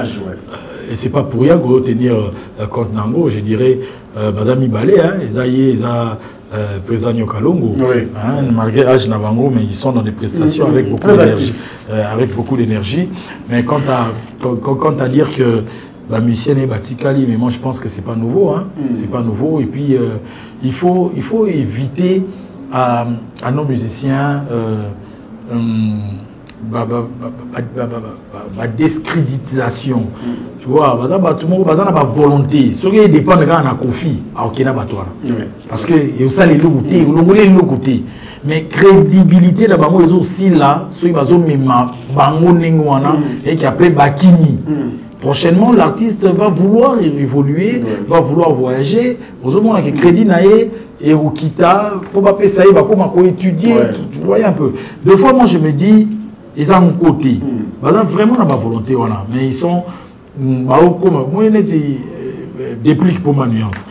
Et c'est pas pour rien qu'on doit tenir compte Nango. Je dirais, Badami Balé, ils ont président Kalongo, malgré âge Nabango, mais ils sont dans des prestations avec beaucoup d'énergie. Mais quant à dire que la musicienne est Batikali, mais moi je pense que c'est pas nouveau, hein. C'est pas nouveau. Et puis il faut éviter à nos musiciens la discréditation. Tu vois, tout le monde a la volonté. Ce qui dépend de la Kofi, parce que ça les côté, mais crédibilité d'abord aussi là, ceux qui ont et qui après Bakini. Prochainement, l'artiste va vouloir évoluer, va vouloir voyager. Vous avez crédit et au Kita, pour pas payer ça, il va étudier. Tu vois un peu. Deux fois, moi je me dis, ils ont un côté. Vraiment, on n'a pas volonté, voilà. Mais ils sont. Moi, je déplique pour ma nuance.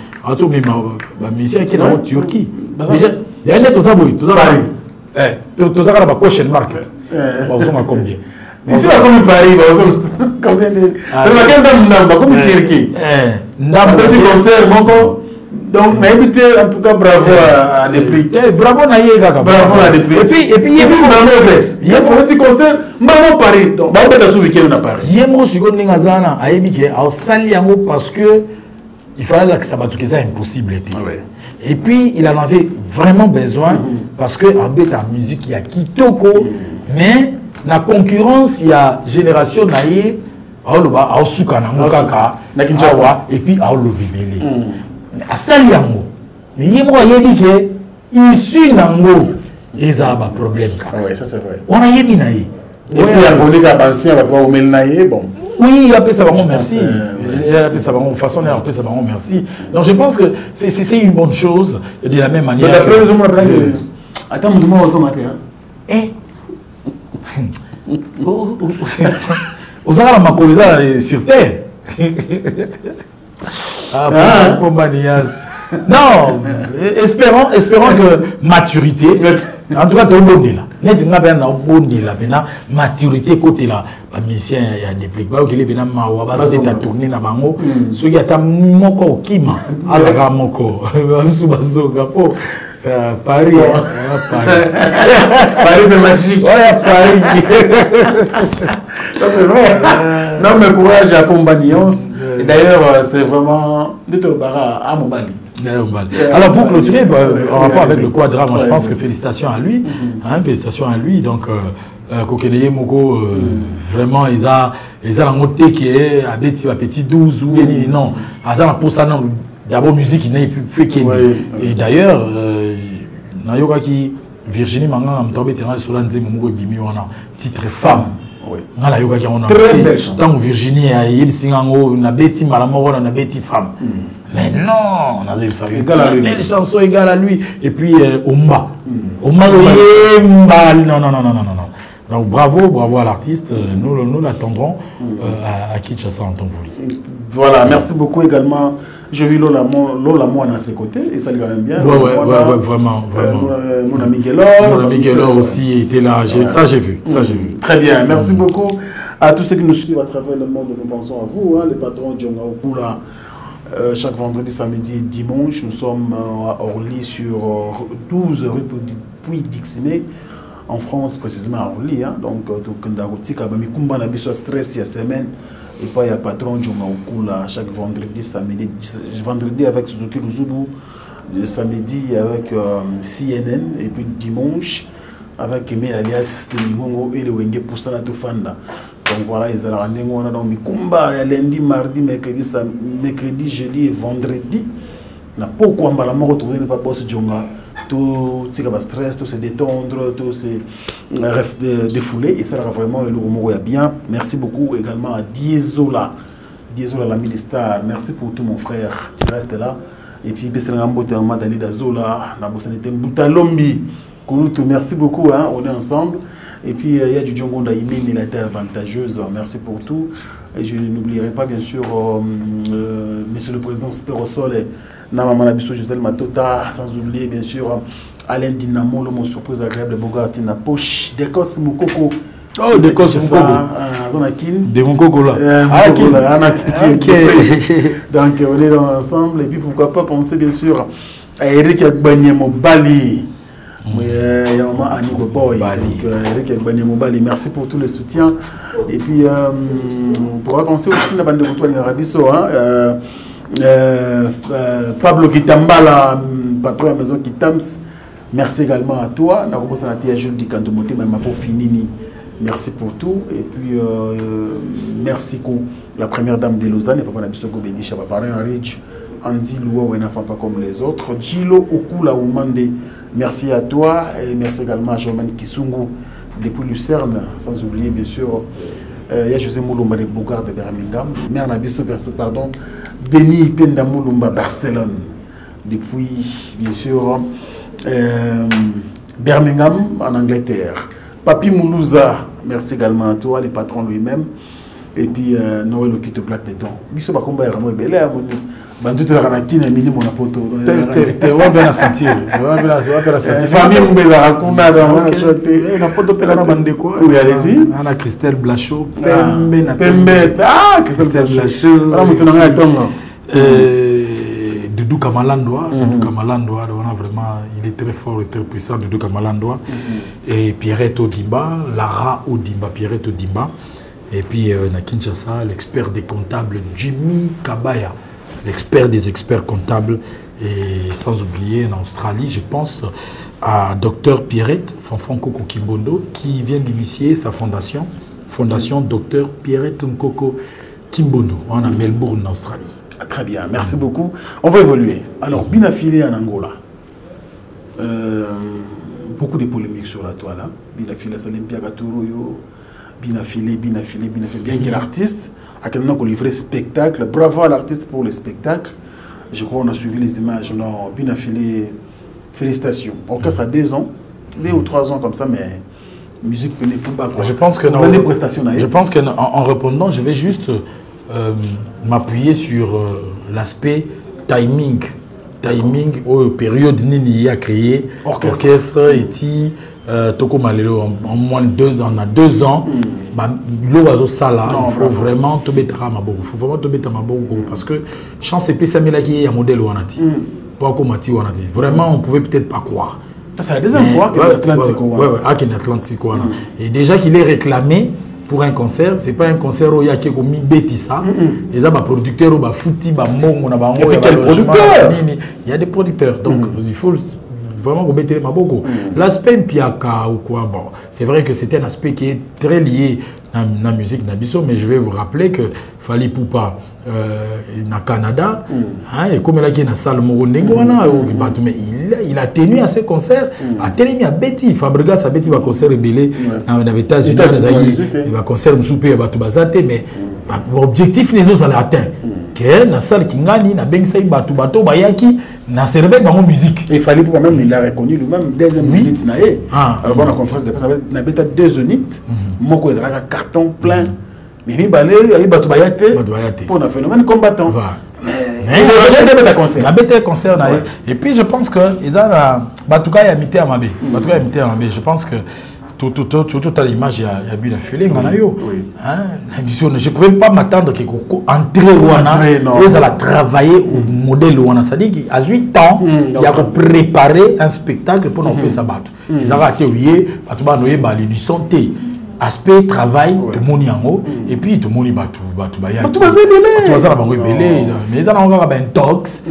Mais musicien qui est en Turquie. Déjà, il y a tout ça, tout ça, la prochaine market. Vous avez combien? Ici, comme Paris, combien de. C'est laquelle dame, comme Turquie. C'est concert, mon. Donc, mais évitez en tout cas bravo à Déplique. Bravo Naïga. Bravo à Déplique. Et puis il y a une Grèce. Il y a un petit concert, maman Paris. Donc, bah, on peut ce week-end à Paris. Il y a un second Ningazana à Ebike, à Saliango, parce que il fallait que ça soit impossible. Et puis, il en avait vraiment besoin, parce que avec la musique, il y a Kitoko, mais la concurrence, il y a Génération Naïe, à Osukana, et puis à Olobibele. À Saliango, mais il y a dit que issu Nango, ils ont un problème. Oui, ça c'est vrai. On a dit naïe. Et puis il y a Bonique à Bansi, on va voir Oumel Naïe, bon. Oui, il a appelé ça vraiment merci. Il a appelé ça vraiment façon, il a appelé ça vraiment merci. Donc je pense que c'est une bonne chose de la même manière. Mais d'après les hommes, attends, on demande au matin. Eh? Aux Arabes, ma collègue sur terre. Non, espérons que maturité, en tout cas, tu es bon là. Net nga ben na bon là, bena maturité côté là. Ba musicien ya Déplique ba okele bena mawa ba ça ta tourner na bango. So ya ta moko kima, azaka moko. Ba musu bazoka po. Paris, Paris c'est magique. Ouais, Paris. Ça c'est vrai. Non mais courage à Pombaniance. Et d'ailleurs c'est vraiment Détolbara à Mobali. Alors pour clôturer, en rapport avec le quadra, moi je pense que félicitations à lui. Félicitations à lui. Donc Kokeneye Moko, vraiment ils ont noté que à petit 12 ou bien non, Azana pour ça non. D'abord musique il n'est fait qu'il et d'ailleurs nayoka qui Virginie Manga amtobe terrain sur l'anzi Momo bimi wana titre femme. Ngala yoka qui on a très belle chanson. Tant Virginie a yebsingango na beti malamoko na beti femme. Mais non, on a vu ça. Belle chanson égale à lui et puis Omba. Omba non. Donc bravo à l'artiste, nous l'attendrons à Kinshasa en temps voulu. Voilà, merci beaucoup également. J'ai vu Lola Moine à ses côtés et ça lui va même bien. Ouais, vraiment. Mon ami Gelor. Mon ami Gelor aussi était là. Ça, j'ai vu. Très bien, merci beaucoup à tous ceux qui nous suivent à travers le monde. Nous pensons à vous, les patrons de Djonga Okula. Chaque vendredi, samedi et dimanche, nous sommes à Orly sur 12 rue Puy-Diximé. En France, précisément à Orly. Donc, stress il y a semaine. Et puis il y a patron Djonga Okula chaque vendredi, samedi, vendredi avec Suzuki Luzubu, samedi avec CNN et puis dimanche avec Emile alias Telingongo et le Wenge Poussana Tofanda. Donc voilà, ils ont rendez-vous dans Mikumba lundi, mardi, mercredi, jeudi et vendredi. na pourquoi mbala moko tourner pas boss jonga tout tika ba stress tout se détendre tout se défouler et ça vraiment le mot est bien. Merci beaucoup également à Diesola l'ami des stars, merci pour tout mon frère tu restes là et puis Besserangambo te Madali Dazola na bosanité Mbutalombi Kouloutou, merci beaucoup hein, on est ensemble. Et puis il y a du Djongonda Imen, il a été avantageuse, merci pour tout. Et je n'oublierai pas bien sûr Monsieur le Président Spérosol et Nama Manabiso Gisèle Matota, sans oublier bien sûr Alain Dinamo, le mot surprise agréable de Bogartina Poche, Dekos Moukoko. Oh, Dekos Moukoko. De Moukoko là. Donc on est ensemble et puis pourquoi pas penser bien sûr à Eric Agbanyemo Bali. Merci pour tout le soutien. Et puis, on pourra penser aussi à la bande de Routoine Arabiso. Pablo Kitambala, patron de la maison Kitams. Merci également à toi. Merci pour tout. Et puis, merci pour la première dame de Lausanne. Papa Nabiso Gobedi Chabaparin Ridge. Andy Loua, pas comme les autres. Gilo Okula Oumande. Merci à toi et merci également à Germaine Kisungu depuis Lucerne, sans oublier bien sûr il y a José Moulumba de Bogart de Birmingham, Mère Nabiso, pardon, Denis Penda Moulumba Barcelone, depuis bien sûr Birmingham en Angleterre, Papi Moulouza, merci également à toi, le patron lui-même, et puis Noël qui te plaque des dents. Biso Bakomba est vraiment belle, bantu te la kina mili mon poto te va bien sentir famille mbeza rakuna dans choté na poto pela na bande quoi oui allez-y ana Christelle Blachot Pembe Christelle Blachot ala mutu na tonga Doudou Kamalandoa on a vraiment il est très fort et très puissant Doudou Kamalandoa et Pierrette Odimba Lara Odimba Pierrette Odimba et puis na Kinshasa l'expert des comptables Jimmy Kabaya, l'expert des experts comptables, et sans oublier en Australie, je pense à Dr Pierrette Fanfan Koko Kimbondo qui vient d'initier sa fondation Dr Pierrette Nkoko Kimbondo en Melbourne en Australie. Très bien, merci beaucoup. On va évoluer. Alors, bien affilé en Angola. Beaucoup de polémiques sur la toile. Bien affilé à Salimpia Gatouroyo. Bien affilé. Bien que l'artiste a quand même livré spectacle. Bravo à l'artiste pour le spectacle. Je crois qu'on a suivi les images. Non, bien affilé. Félicitations. On casse à 2 ans, 2 ou 3 ans comme ça, mais musique peut tout bas. Je pense que les prestations. Je pense qu'en répondant, je vais juste m'appuyer sur l'aspect timing, période nini a créé orchestre et Toko Malelo en moins de 2 ans, on a 2 ans, il faut vraiment te mettre à Maboko. Il faut vraiment te mettre à Maboko parce que chance et Samela qui est un modèle ou anati. Pas comme Mati ou anati. Vraiment, on pouvait peut-être pas croire. C'est la deuxième fois qu'il est Atlantique. Et déjà qu'il est réclamé pour un concert, c'est pas un concert où il y a quelqu'un qui bêtisa. Les producteurs ou fouti il y a des producteurs. Donc il faut vraiment remettre ma beaucoup. L'aspect Mpiaka ou quoi, bon, c'est vrai que c'est un aspect qui est très lié à la musique Nabiso, mais je vais vous rappeler que Fali Poupa na Canada, et comme il a une salle mais il a tenu à ce concert, a tenu à Betty, Fabregas a Betty va concert rebellé dans les États-Unis, il va concert Msoupé à Batubazate, mais l'objectif les autres ça l'a atteint. Que na salle Kingani na Bengsai Batubato Bayaki na servait dans musique. Il fallait pour même il a reconnu lui-même deuxième zénith naé. Alors la conférence de presse na beta 2 zéniths, moko ezalaka carton plein. Mais il balé il Batu Bayate pour un phénomène combattant. La bête concert et puis je pense que ils ont Batuka y a mité à Mabé. Je pense que tout à l'image, il y a bien un feeling. Je ne pouvais pas m'attendre qu'il entrer ou ils allaient travailler au modèle Ouana. C'est-à-dire qu'à 8 ans, il a préparé un spectacle pour nous faire battre. Ils ont raté l'unisson. Aspect travail, tout le monde en haut, et puis tout le monde batu baya. Tout le monde mais ils ont encore un tox,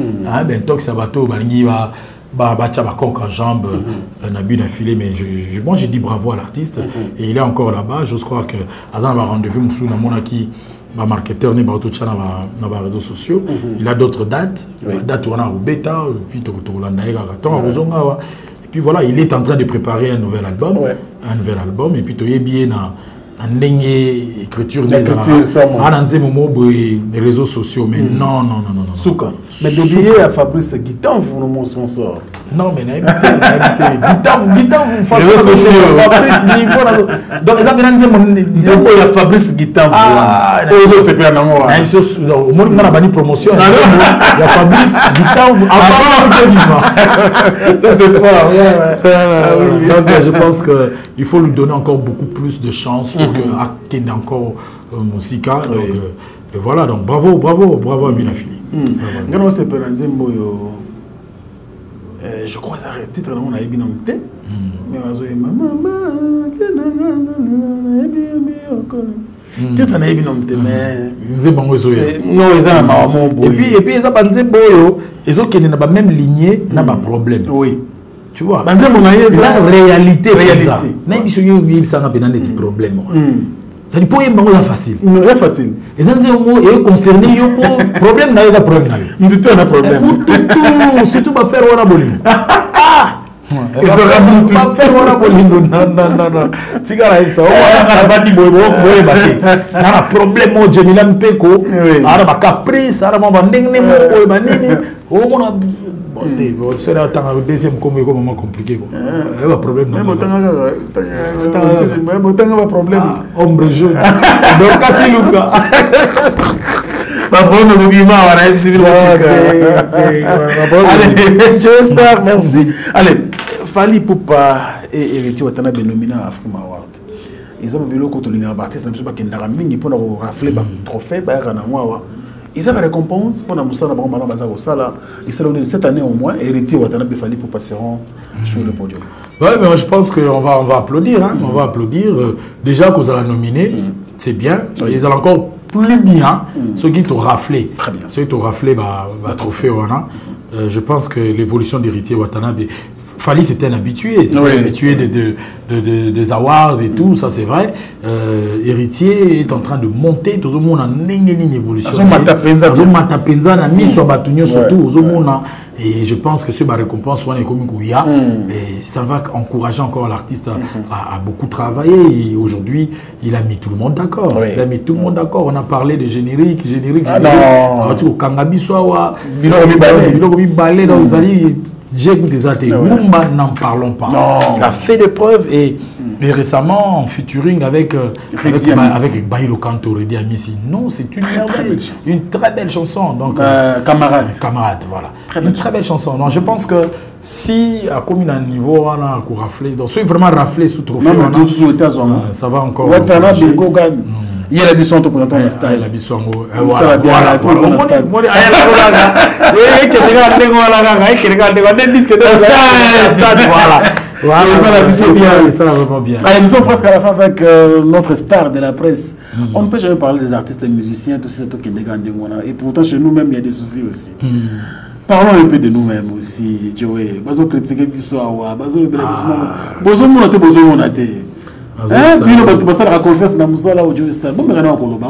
ça va tout, en jambe, un abus d'un filet, mais moi j'ai dit bravo à l'artiste et il est encore là-bas. Je crois que Azan va rendez-vous Moussou Namonaki marketeur dans les réseaux sociaux. Il a d'autres dates. La date on a au bêta, puis et puis voilà, il est en train de préparer un nouvel album. Et puis il est bien en écriture des réseaux sociaux. Mais non. Souka. Mais d'oublier à Fabrice Guitan, vous nous montrez mon sort. Non, mais Guitan, vous faites Fabrice niveau. Donc, il y a Fabrice Guitan. Ah, c'est bien amour. Au moins, on a banni promotion. Il y a Fabrice Guitan avant ça c'est fort. Donc, je pense qu'il faut lui donner encore beaucoup plus de chance pour qu'il ait encore Moussika. Et voilà, donc bravo à Binafili. Je crois que c'est le titre on a eu mais et puis ils ont même lignée n'a pas problème. Oui. Tu vois, c'est la réalité. Même si il y a des problèmes. Ça dit pour y avoir facile. C'est facile. Et ça dit au concerné yo problème na yo problème na yo. Tout un problème. Surtout pas faire wala bolingo. Et ça va faire wala bolingo. Non. Tigara ça. On va pas dire boy baté. Na problème mo Jemila Mpeko. Ara ba caprice, ara mo bandeng ne mo boy banini. O mo na c'est le deuxième moment compliqué. Il y a un problème. Il y a un problème. Ombre jaune. Donc, casse Luka. Merci. Allez, Fally Ipupa et Héritier Watanabe nominé à Afrima Award. Ils ont vu le côté de l'Ingabaté, ça ne peut pas qu'il y ait un mingi pour rafler le trophée. Ils ont une récompense pour nous cette année au moins, Héritier Watanabe et Fally Ipupa passeront sur le podium. Oui, mais je pense qu'on va applaudir. Hein. On va applaudir. Déjà qu'on a nominé, c'est bien. Ils ont encore plus bien ceux qui t'ont raflé. Très bien. Ceux qui t'ont raflé le trophée. Je pense que l'évolution d'Héritier Watanabe, Fally c'était un habitué, habitué des awards et tout, ça c'est vrai. Héritier est en train de monter, tout le monde a une évolution. Et je pense que ce récompense ça va encourager encore l'artiste à beaucoup travailler. Et aujourd'hui, il a mis tout le monde d'accord. Il a mis tout le monde d'accord. On a parlé de générique. J'ai écouté ça, n'en parlons pas. Il a fait des preuves et récemment en featuring avec Bailo Kanto, Redi Amissi. Non, c'est une merveille, une très belle chanson. Donc, camarade, voilà. Une très belle chanson. Donc, je pense que si à commune à niveau on a raflé, donc si vraiment raflé sous trophée, ça va encore. Il y a la mission pour entendre le style. La mission. Voilà. Nous sommes presque à la fin avec notre star de la presse. On ne peut jamais parler des artistes et musiciens, tout ça qui est et pourtant chez nous-mêmes il y a des soucis aussi. Parlons un peu de nous-mêmes aussi, Joey. Bazo critiquer Bissoa, bazo le bazo monaté, bazo monaté. La confiance dans Moussa là où Joey Star. Bon, mais on koloba.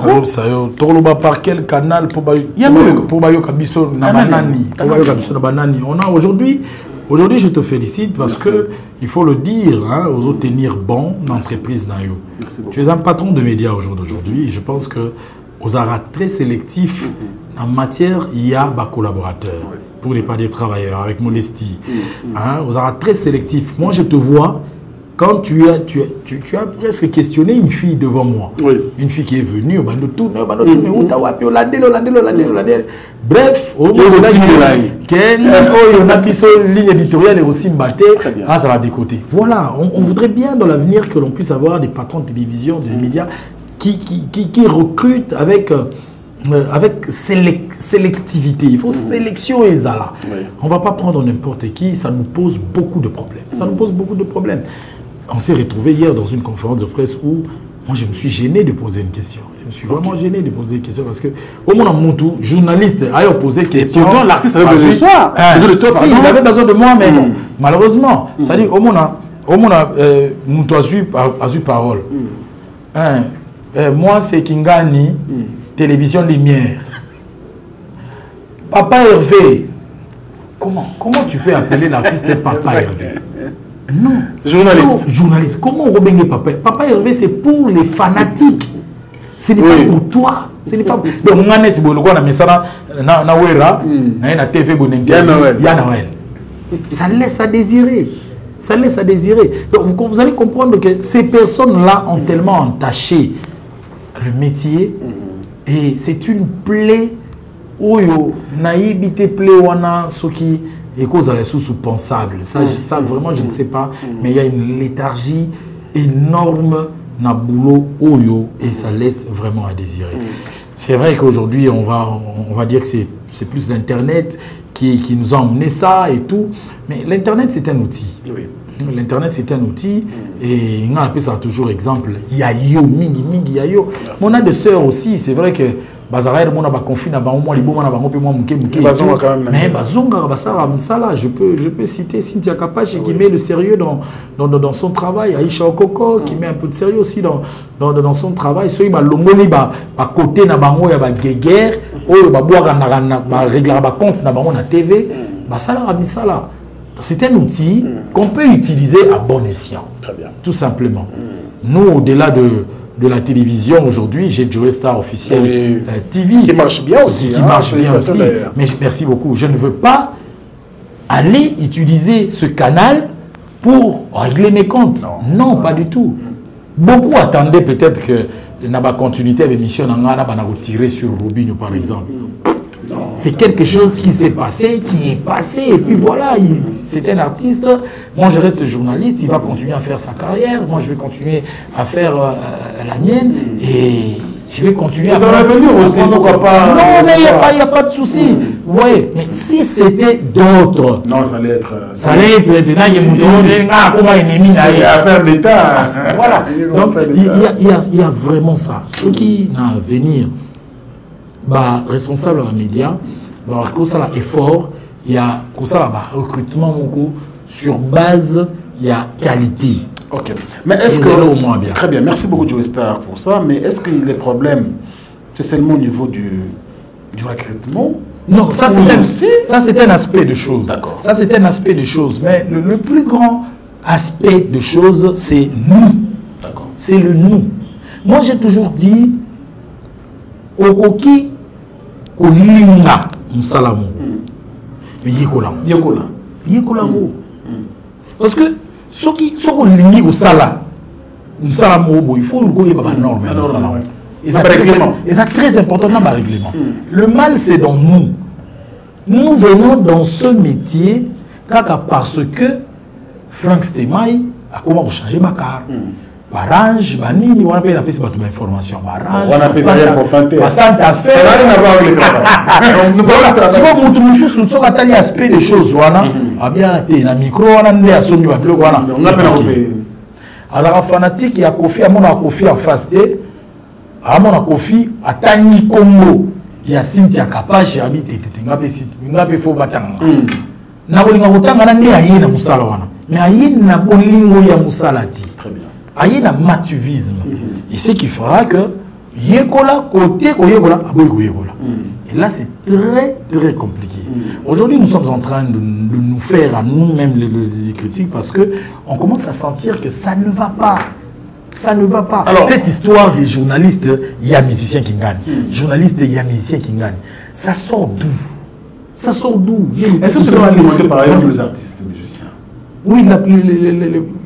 Koloba par quel canal pour bayo kabiso na banani, pour bayo kabiso na banani. On a aujourd'hui, je te félicite parce que il faut le dire, hein, aux autres tenir bon l'entreprise na yo. Tu es un patron de médias aujourd'hui et je pense que aux aura très sélectif en matière il y a des collaborateurs. Pour ne pas dire travailleurs, avec modestie. Aux aura très sélectif. Moi, je te vois, quand tu as presque questionné une fille devant moi. Une fille qui est venue, bref, on a pris une ligne éditoriale et aussi mbatté, ça va décoter. Voilà, on voudrait bien dans l'avenir que l'on puisse avoir des patrons de télévision, des médias qui recrutent avec sélectivité. Il faut sélection et zala. On ne va pas prendre n'importe qui, ça nous pose beaucoup de problèmes. On s'est retrouvé hier dans une conférence de presse où moi je me suis gêné de poser une question. Je me suis vraiment gêné de poser une question parce que au moins Moutou, journaliste, a posé une question. Pourtant l'artiste avait besoin de toi. Si, il avait besoin de moi, mais malheureusement, ça dit au moins Moutou a su parole. Moi c'est Kingani. télévision Lumière. Papa Hervé. Comment tu peux appeler l'artiste Papa Hervé? Non. Journaliste. Journaliste. Comment on rebengue Papa? Papa Hervé, c'est pour les fanatiques. Ce n'est pas pour toi. Ce n'est pas. Donc, on a net na mesana na wera na TV bonengue. Noël. Ça laisse à désirer. Ça laisse à désirer. Donc, vous allez comprendre que ces personnes-là ont tellement entaché le métier et c'est une plaie. Oyo naïbité plaie wana soki et cause à la sous pensable. Ça vraiment je ne sais pas, mais il y a une léthargie énorme na boulot oyo et ça laisse vraiment à désirer. C'est vrai qu'aujourd'hui on va dire que c'est plus l'internet qui nous a emmené ça et tout, mais l'internet c'est un outil. Oui. L'internet c'est un outil et on appelle ça toujours exemple. Yayo mingi yayo. On a des sœurs aussi, c'est vrai que Bazaraïr mon a confié na bango moi libo na bango pe moi muke. Mais bazonga basara msala, je peux citer Cynthia Kapache qui met le sérieux dans son travail, Aïcha Okoko qui met un peu de sérieux aussi dans son travail. Soyi ba longoli ba côté na bango ya ba guerre, oyo ba boire na ba régler ba compte na bango na TV, basala misala. C'est un outil qu'on peut utiliser à bon escient. Très bien. Tout simplement. Nous, au-delà de la télévision, aujourd'hui, j'ai Joe Star officiel TV. Qui marche bien aussi. Qui marche bien aussi. Mais merci beaucoup. Je ne veux pas aller utiliser ce canal pour régler mes comptes. Non, pas du tout. Beaucoup attendaient peut-être que la continuité de l'émission va tirer sur Robinho, par exemple. C'est quelque chose qui s'est passé, qui est passé, et puis voilà, c'est un artiste. Moi, je reste journaliste, il va continuer à faire sa carrière. Moi, je vais continuer à faire la mienne, et je vais continuer à faire... Dans l'avenir aussi, pourquoi pas... Non, mais il n'y a pas de souci. Vous voyez, mais si c'était d'autres... Non, ça allait être... Ça allait être... Affaire d'État. Voilà. Donc, il y a vraiment ça. Ce qui n'a à venir... Bah, responsable des médias, bah, effort, il y a recrutement sur base, il y a qualité. Ok. Mais est-ce que au moins bien. Très bien, merci beaucoup Joe Star pour ça. Mais est-ce que les problèmes, c'est seulement au niveau du recrutement? Non, ça c'est un aspect de choses. D'accord. Ça c'est un aspect de choses. Mais le plus grand aspect de choses, c'est nous. D'accord. C'est le nous. Moi j'ai toujours dit, Okoki kolinga musalamu yekola parce que ceux qui sont lignés au sala musalamu il faut le ba norme et c'est très important dans le règlement. Le mal c'est dans nous. Nous venons dans ce métier parce que Frank Stemai a comment changer ma carte. Barange, banini, on a payé la piste pour l'information. Barange, on a payé l'importante. Ça n'a rien à voir avec le travail. Si vous nous sommes à aspect des choses, on a bien été dans le micro, on a mis à son niveau. On a payé. Alors, fanatique, il y a Kofi, à mon Kofi en face de, à mon Kofi, à Tani Congo, il y a Cynthia Kapache, habité, il y a faux batanga. Na bolinga kotanga na ne aye na musala wana. Mais aye na bolingo ya musala ti. Très bien. Aye na matuvisme. Et ce qui fera que yekola côté ko yekola aboy ko yekola. Et là c'est très très compliqué. Aujourd'hui nous sommes en train de nous faire à nous-mêmes les critiques parce que on commence à sentir que ça ne va pas. Ça ne va pas. Alors, cette histoire des journalistes, il y a musiciens qui gagnent. Journalistes, il y a musiciens qui gagnent. Ça sort d'où? Ça sort d'où? Est-ce que tu vas demander par exemple les artistes musiciens? Oui,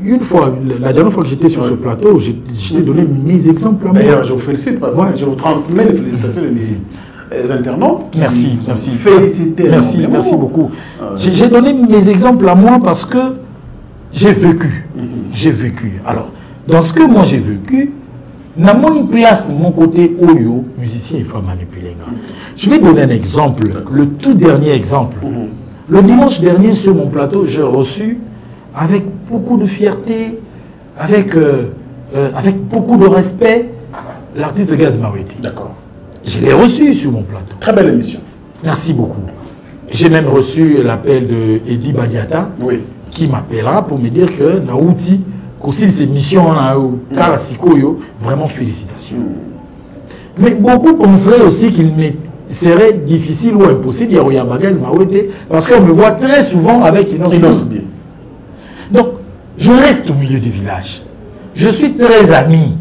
une fois, la dernière fois que j'étais sur ce plateau, je t'ai donné mes exemples. D'ailleurs, je vous félicite parce que je vous transmets les félicitations de mes internautes. Merci, merci. Féliciter. Merci beaucoup. J'ai donné mes exemples à moi parce que j'ai vécu. J'ai vécu. Alors, dans ce que moi j'ai vécu, dans mon place, mon côté Oyo, musicien, il faut manipuler. Je vais donner un exemple, le tout dernier exemple. Le dimanche dernier, sur mon plateau, j'ai reçu, avec beaucoup de fierté, avec beaucoup de respect, l'artiste Gaz Maweti. D'accord. Je l'ai reçu sur mon plateau. Très belle émission. Merci beaucoup. J'ai même reçu l'appel de Eddie Badiata, qui m'appellera pour me dire que Naouti, aussi ces missions, vraiment félicitations. Mais beaucoup penseraient aussi qu'il serait difficile ou impossible, parce qu'on me voit très souvent avec Inosbi. Donc, je reste au milieu du village. Je suis très ami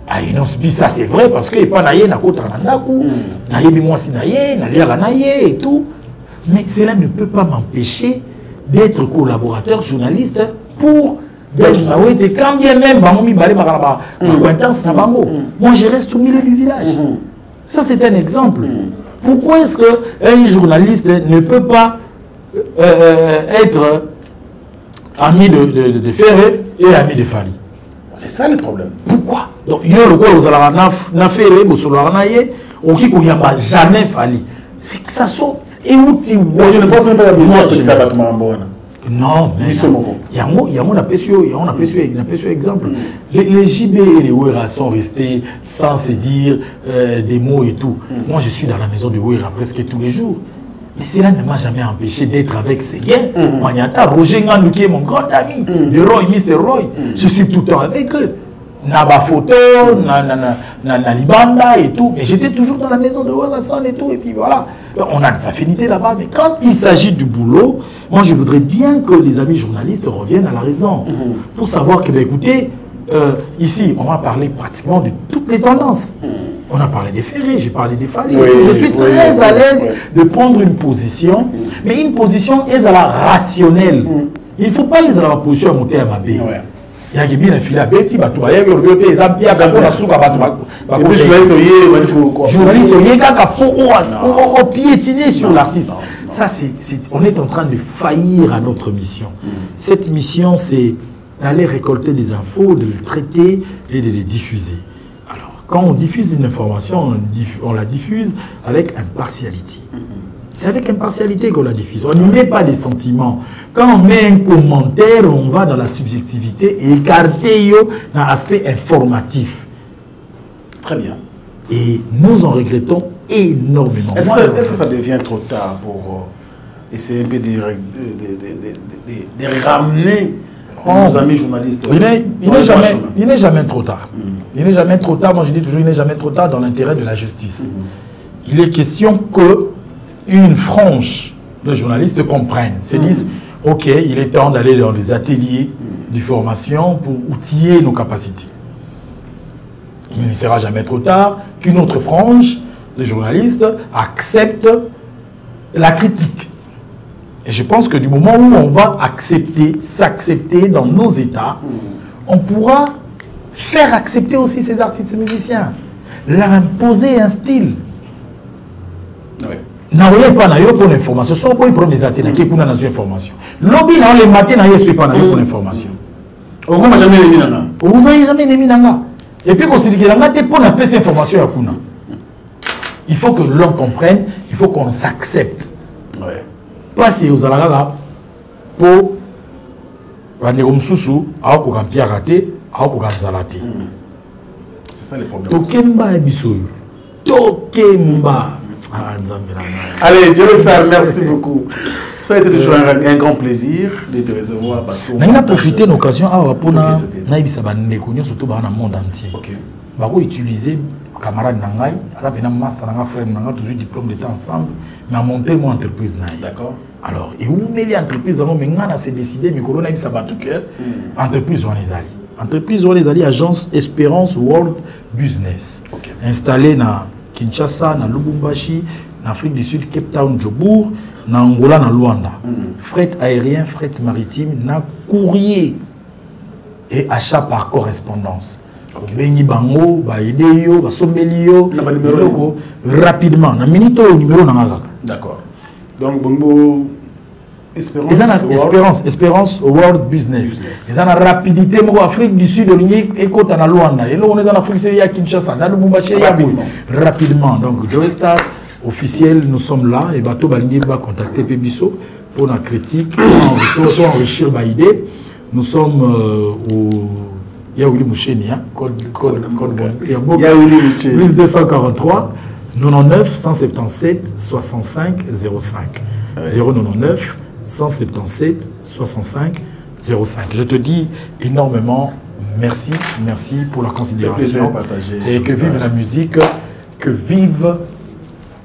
à Inosbi, ça c'est vrai, parce que pas naïe na kota nandaku, naïe bimwasi naïe, naïe naïe et tout. Mais cela ne peut pas m'empêcher d'être collaborateur journaliste pour c'est quand bien même moi je reste au milieu du village. Ça c'est un exemple. Pourquoi est-ce qu'un journaliste ne peut pas être ami de Ferré et ami de Fali? C'est ça le problème. Pourquoi? Donc il y a le quoi vous allez na Ferré vous n'y a pas jamais Fali. C'est que ça saute et où tu vois. Je ne pense même pas que ça va tomber en bonne. Non, mais il y a un exemple. Les JB et les Ouera sont restés sans se dire des mots et tout. Moi, je suis dans la maison de Ouera presque tous les jours. Mais cela ne m'a jamais empêché d'être avec ces gars. Maniata, Roger Ngandou qui est mon grand ami, de Roy, Mr. Roy. Je suis tout le temps avec eux. Naba photo, na Libanda et tout. Mais j'étais toujours dans la maison de Ouerasson et tout. Et puis voilà. On a des affinités là-bas. Mais quand il s'agit du boulot, moi je voudrais bien que les amis journalistes reviennent à la raison. Pour savoir que, ben, écoutez, ici, on va parler pratiquement de toutes les tendances. On a parlé des Ferré, j'ai parlé des Fali. Je suis très à l'aise de prendre une position, mais une position est à la rationnelle. Il ne faut pas être à la position à monter à ma baie. Il y a bien un filet à Betty, il y a des journalistes qui piétiner sur l'artiste. Ça, on est en train de faillir à notre mission. Cette mission, c'est d'aller récolter des infos, de les traiter et de les diffuser. Alors, quand on diffuse une information, on la diffuse avec impartialité. C'est avec impartialité qu'on la diffuse. On n'y met pas des sentiments. Quand on met un commentaire, on va dans la subjectivité et écarter dans l'aspect informatif. Très bien. Et nous en regrettons énormément. Est-ce que ça devient trop tard pour essayer un peu de ramener nos amis journalistes? Il n'est jamais trop tard. Il n'est jamais trop tard. Moi, je dis toujours, il n'est jamais trop tard dans l'intérêt de la justice. Il est question que une frange de journalistes comprennent, se disent ok, il est temps d'aller dans les ateliers de formation pour outiller nos capacités. Il ne sera jamais trop tard qu'une autre frange de journalistes accepte la critique. Et je pense que du moment où on va s'accepter dans nos états, on pourra faire accepter aussi ces artistes musiciens, leur imposer un style. Oui. Na oye pas na yo pour l'information. So boy premier atena qui kuna na zo information. Lobby na le matin na yeso pas na yo pour l'information. On va jamais les minanga. Vous avez jamais les minanga. Et puis considérer nga te pour na pesa information ya kuna. Il faut que l'on comprenne, il faut qu'on s'accepte. Ouais. Pas si aux alanga pour vande omsusu a ko kampia raté, a ko kanzalate. C'est ça le problème. Tokemba biso. Tokemba. Allez, Joestar, merci beaucoup. Ça a été toujours un grand plaisir de te recevoir. On a profité de l'occasion pour surtout dans le monde entier. On va utiliser camarade Nangai, master frère Nangai, toujours diplôme d'état ensemble, mais à monter mon entreprise. D'accord. Alors, et où les entreprises, mais on s'est décidé, mais Corona, ça va tout que entreprise on les alliés. Entreprise on les alliés, agence Espérance World Business, installée dans Kinshasa, na Lubumbashi, en Afrique du Sud, Cape Town, Jobourg, na Angola, na Luanda. Fret aérien, fret maritime, na courrier et achat par correspondance. Beni bango, ba ideyo, ba sombelio, rapidement. Na minito numéro na. D'accord. Donc bongo Espérance World Business. Ils ont la rapidité. En Afrique du Sud, on est à Luanda. Et là, on est en Afrique, c'est à Kinshasa. Dans le Mumbashi, rapidement. Donc, Joestar officiel, nous sommes là. Et Bato Balingi va contacter Pébisso pour la critique. En retour, pour enrichir ma idée. Nous sommes au Yaouli Moucheni. Code Yaouli Moucheni. Plus 243 99 177 65 05. 099 177 65 05. Je te dis énormément merci pour la considération et que vive la musique. que vive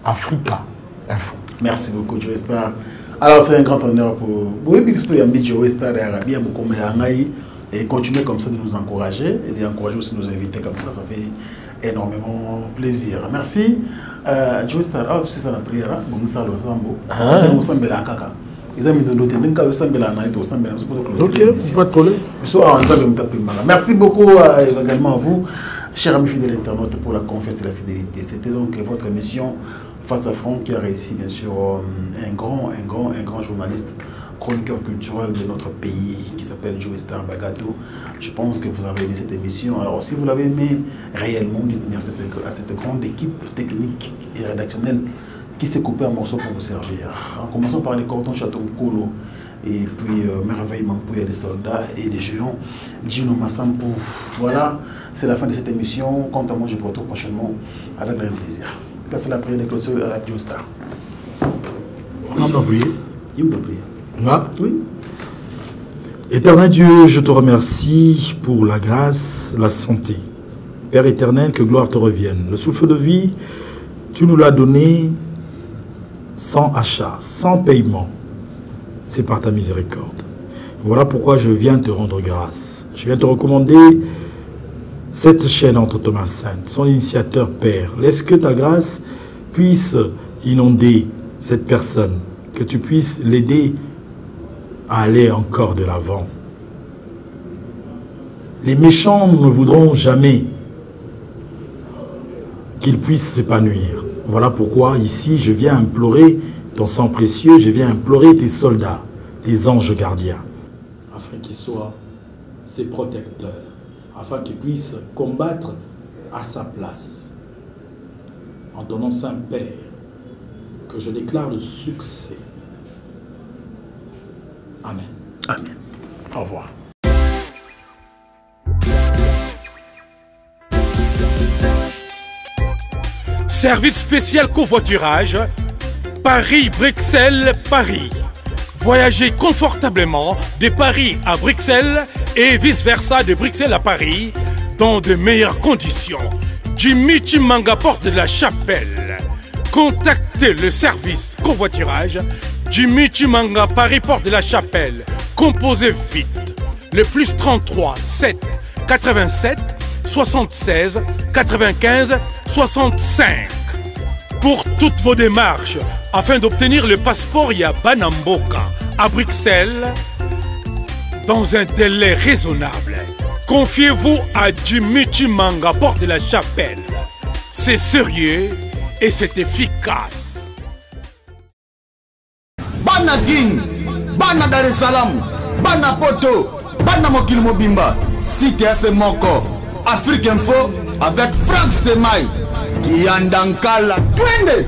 Africa Info. Merci beaucoup, Joe Star. Alors, c'est un grand honneur pour vous. Oui, parce que Yambi Joe Star et Arabie, beaucoup et continuer comme ça de nous encourager et d'encourager aussi nos invités comme ça fait énormément plaisir. Merci. Joe Star, tu sais ça la prière, bon ça le sambo. On s'en bela kaka. Ils ont mis de l'autre, donc on s'en bela naïto, on s'en bela pour clôturer. Ok, pas de problème. Merci beaucoup également à vous, chers amis fidèles internautes, pour la confiance et la fidélité. C'était donc votre émission Face à Franck qui a réussi bien sûr un grand journaliste, chroniqueur culturel de notre pays qui s'appelle Joe Star Bagato. Je pense que vous avez aimé cette émission. Alors si vous l'avez aimé réellement, dites merci à cette grande équipe technique et rédactionnelle qui s'est coupée en morceaux pour vous servir. En commençant par les cordons Chaton Kolo et puis Merveille Mampouya, les soldats et les géants, Gino Massampou. Voilà, c'est la fin de cette émission. Quant à moi, je vous retrouve prochainement avec grand plaisir. Passez la prière de clôture avec Joe Star. On doit prier. Il doit prier. Oui. Éternel Dieu, je te remercie pour la grâce, la santé. Père éternel, que gloire te revienne. Le souffle de vie, tu nous l'as donné sans achat, sans paiement. C'est par ta miséricorde. Voilà pourquoi je viens te rendre grâce. Je viens te recommander cette chaîne entre tes mains saintes, son initiateur Père. Laisse que ta grâce puisse inonder cette personne, que tu puisses l'aider à aller encore de l'avant. Les méchants ne voudront jamais qu'ils puissent s'épanouir. Voilà pourquoi ici je viens implorer ton sang précieux, je viens implorer tes soldats, tes anges gardiens, afin qu'ils soient ses protecteurs, afin qu'ils puissent combattre à sa place. En ton nom Saint-Père, que je déclare le succès. Amen. Amen. Au revoir. Service spécial covoiturage, Paris-Bruxelles-Paris. Voyagez confortablement de Paris à Bruxelles et vice-versa de Bruxelles à Paris dans de meilleures conditions. Jimmy Chimanga, porte de la Chapelle. Contactez le service covoiturage Jimmy Chimanga, Paris, porte de la Chapelle. Composez vite. Le plus 33 7 87 76 95 65. Pour toutes vos démarches, afin d'obtenir le passeport Yabanamboka à Bruxelles, dans un délai raisonnable, confiez-vous à Jimmy Chimanga, porte de la Chapelle. C'est sérieux et c'est efficace. Bana King, Bana Dar es Salaam, Bana Poto, Bana Mokil Mobimba, CTF Moko, Afrique Info avec Franck Stemai, Yandankala, Twende.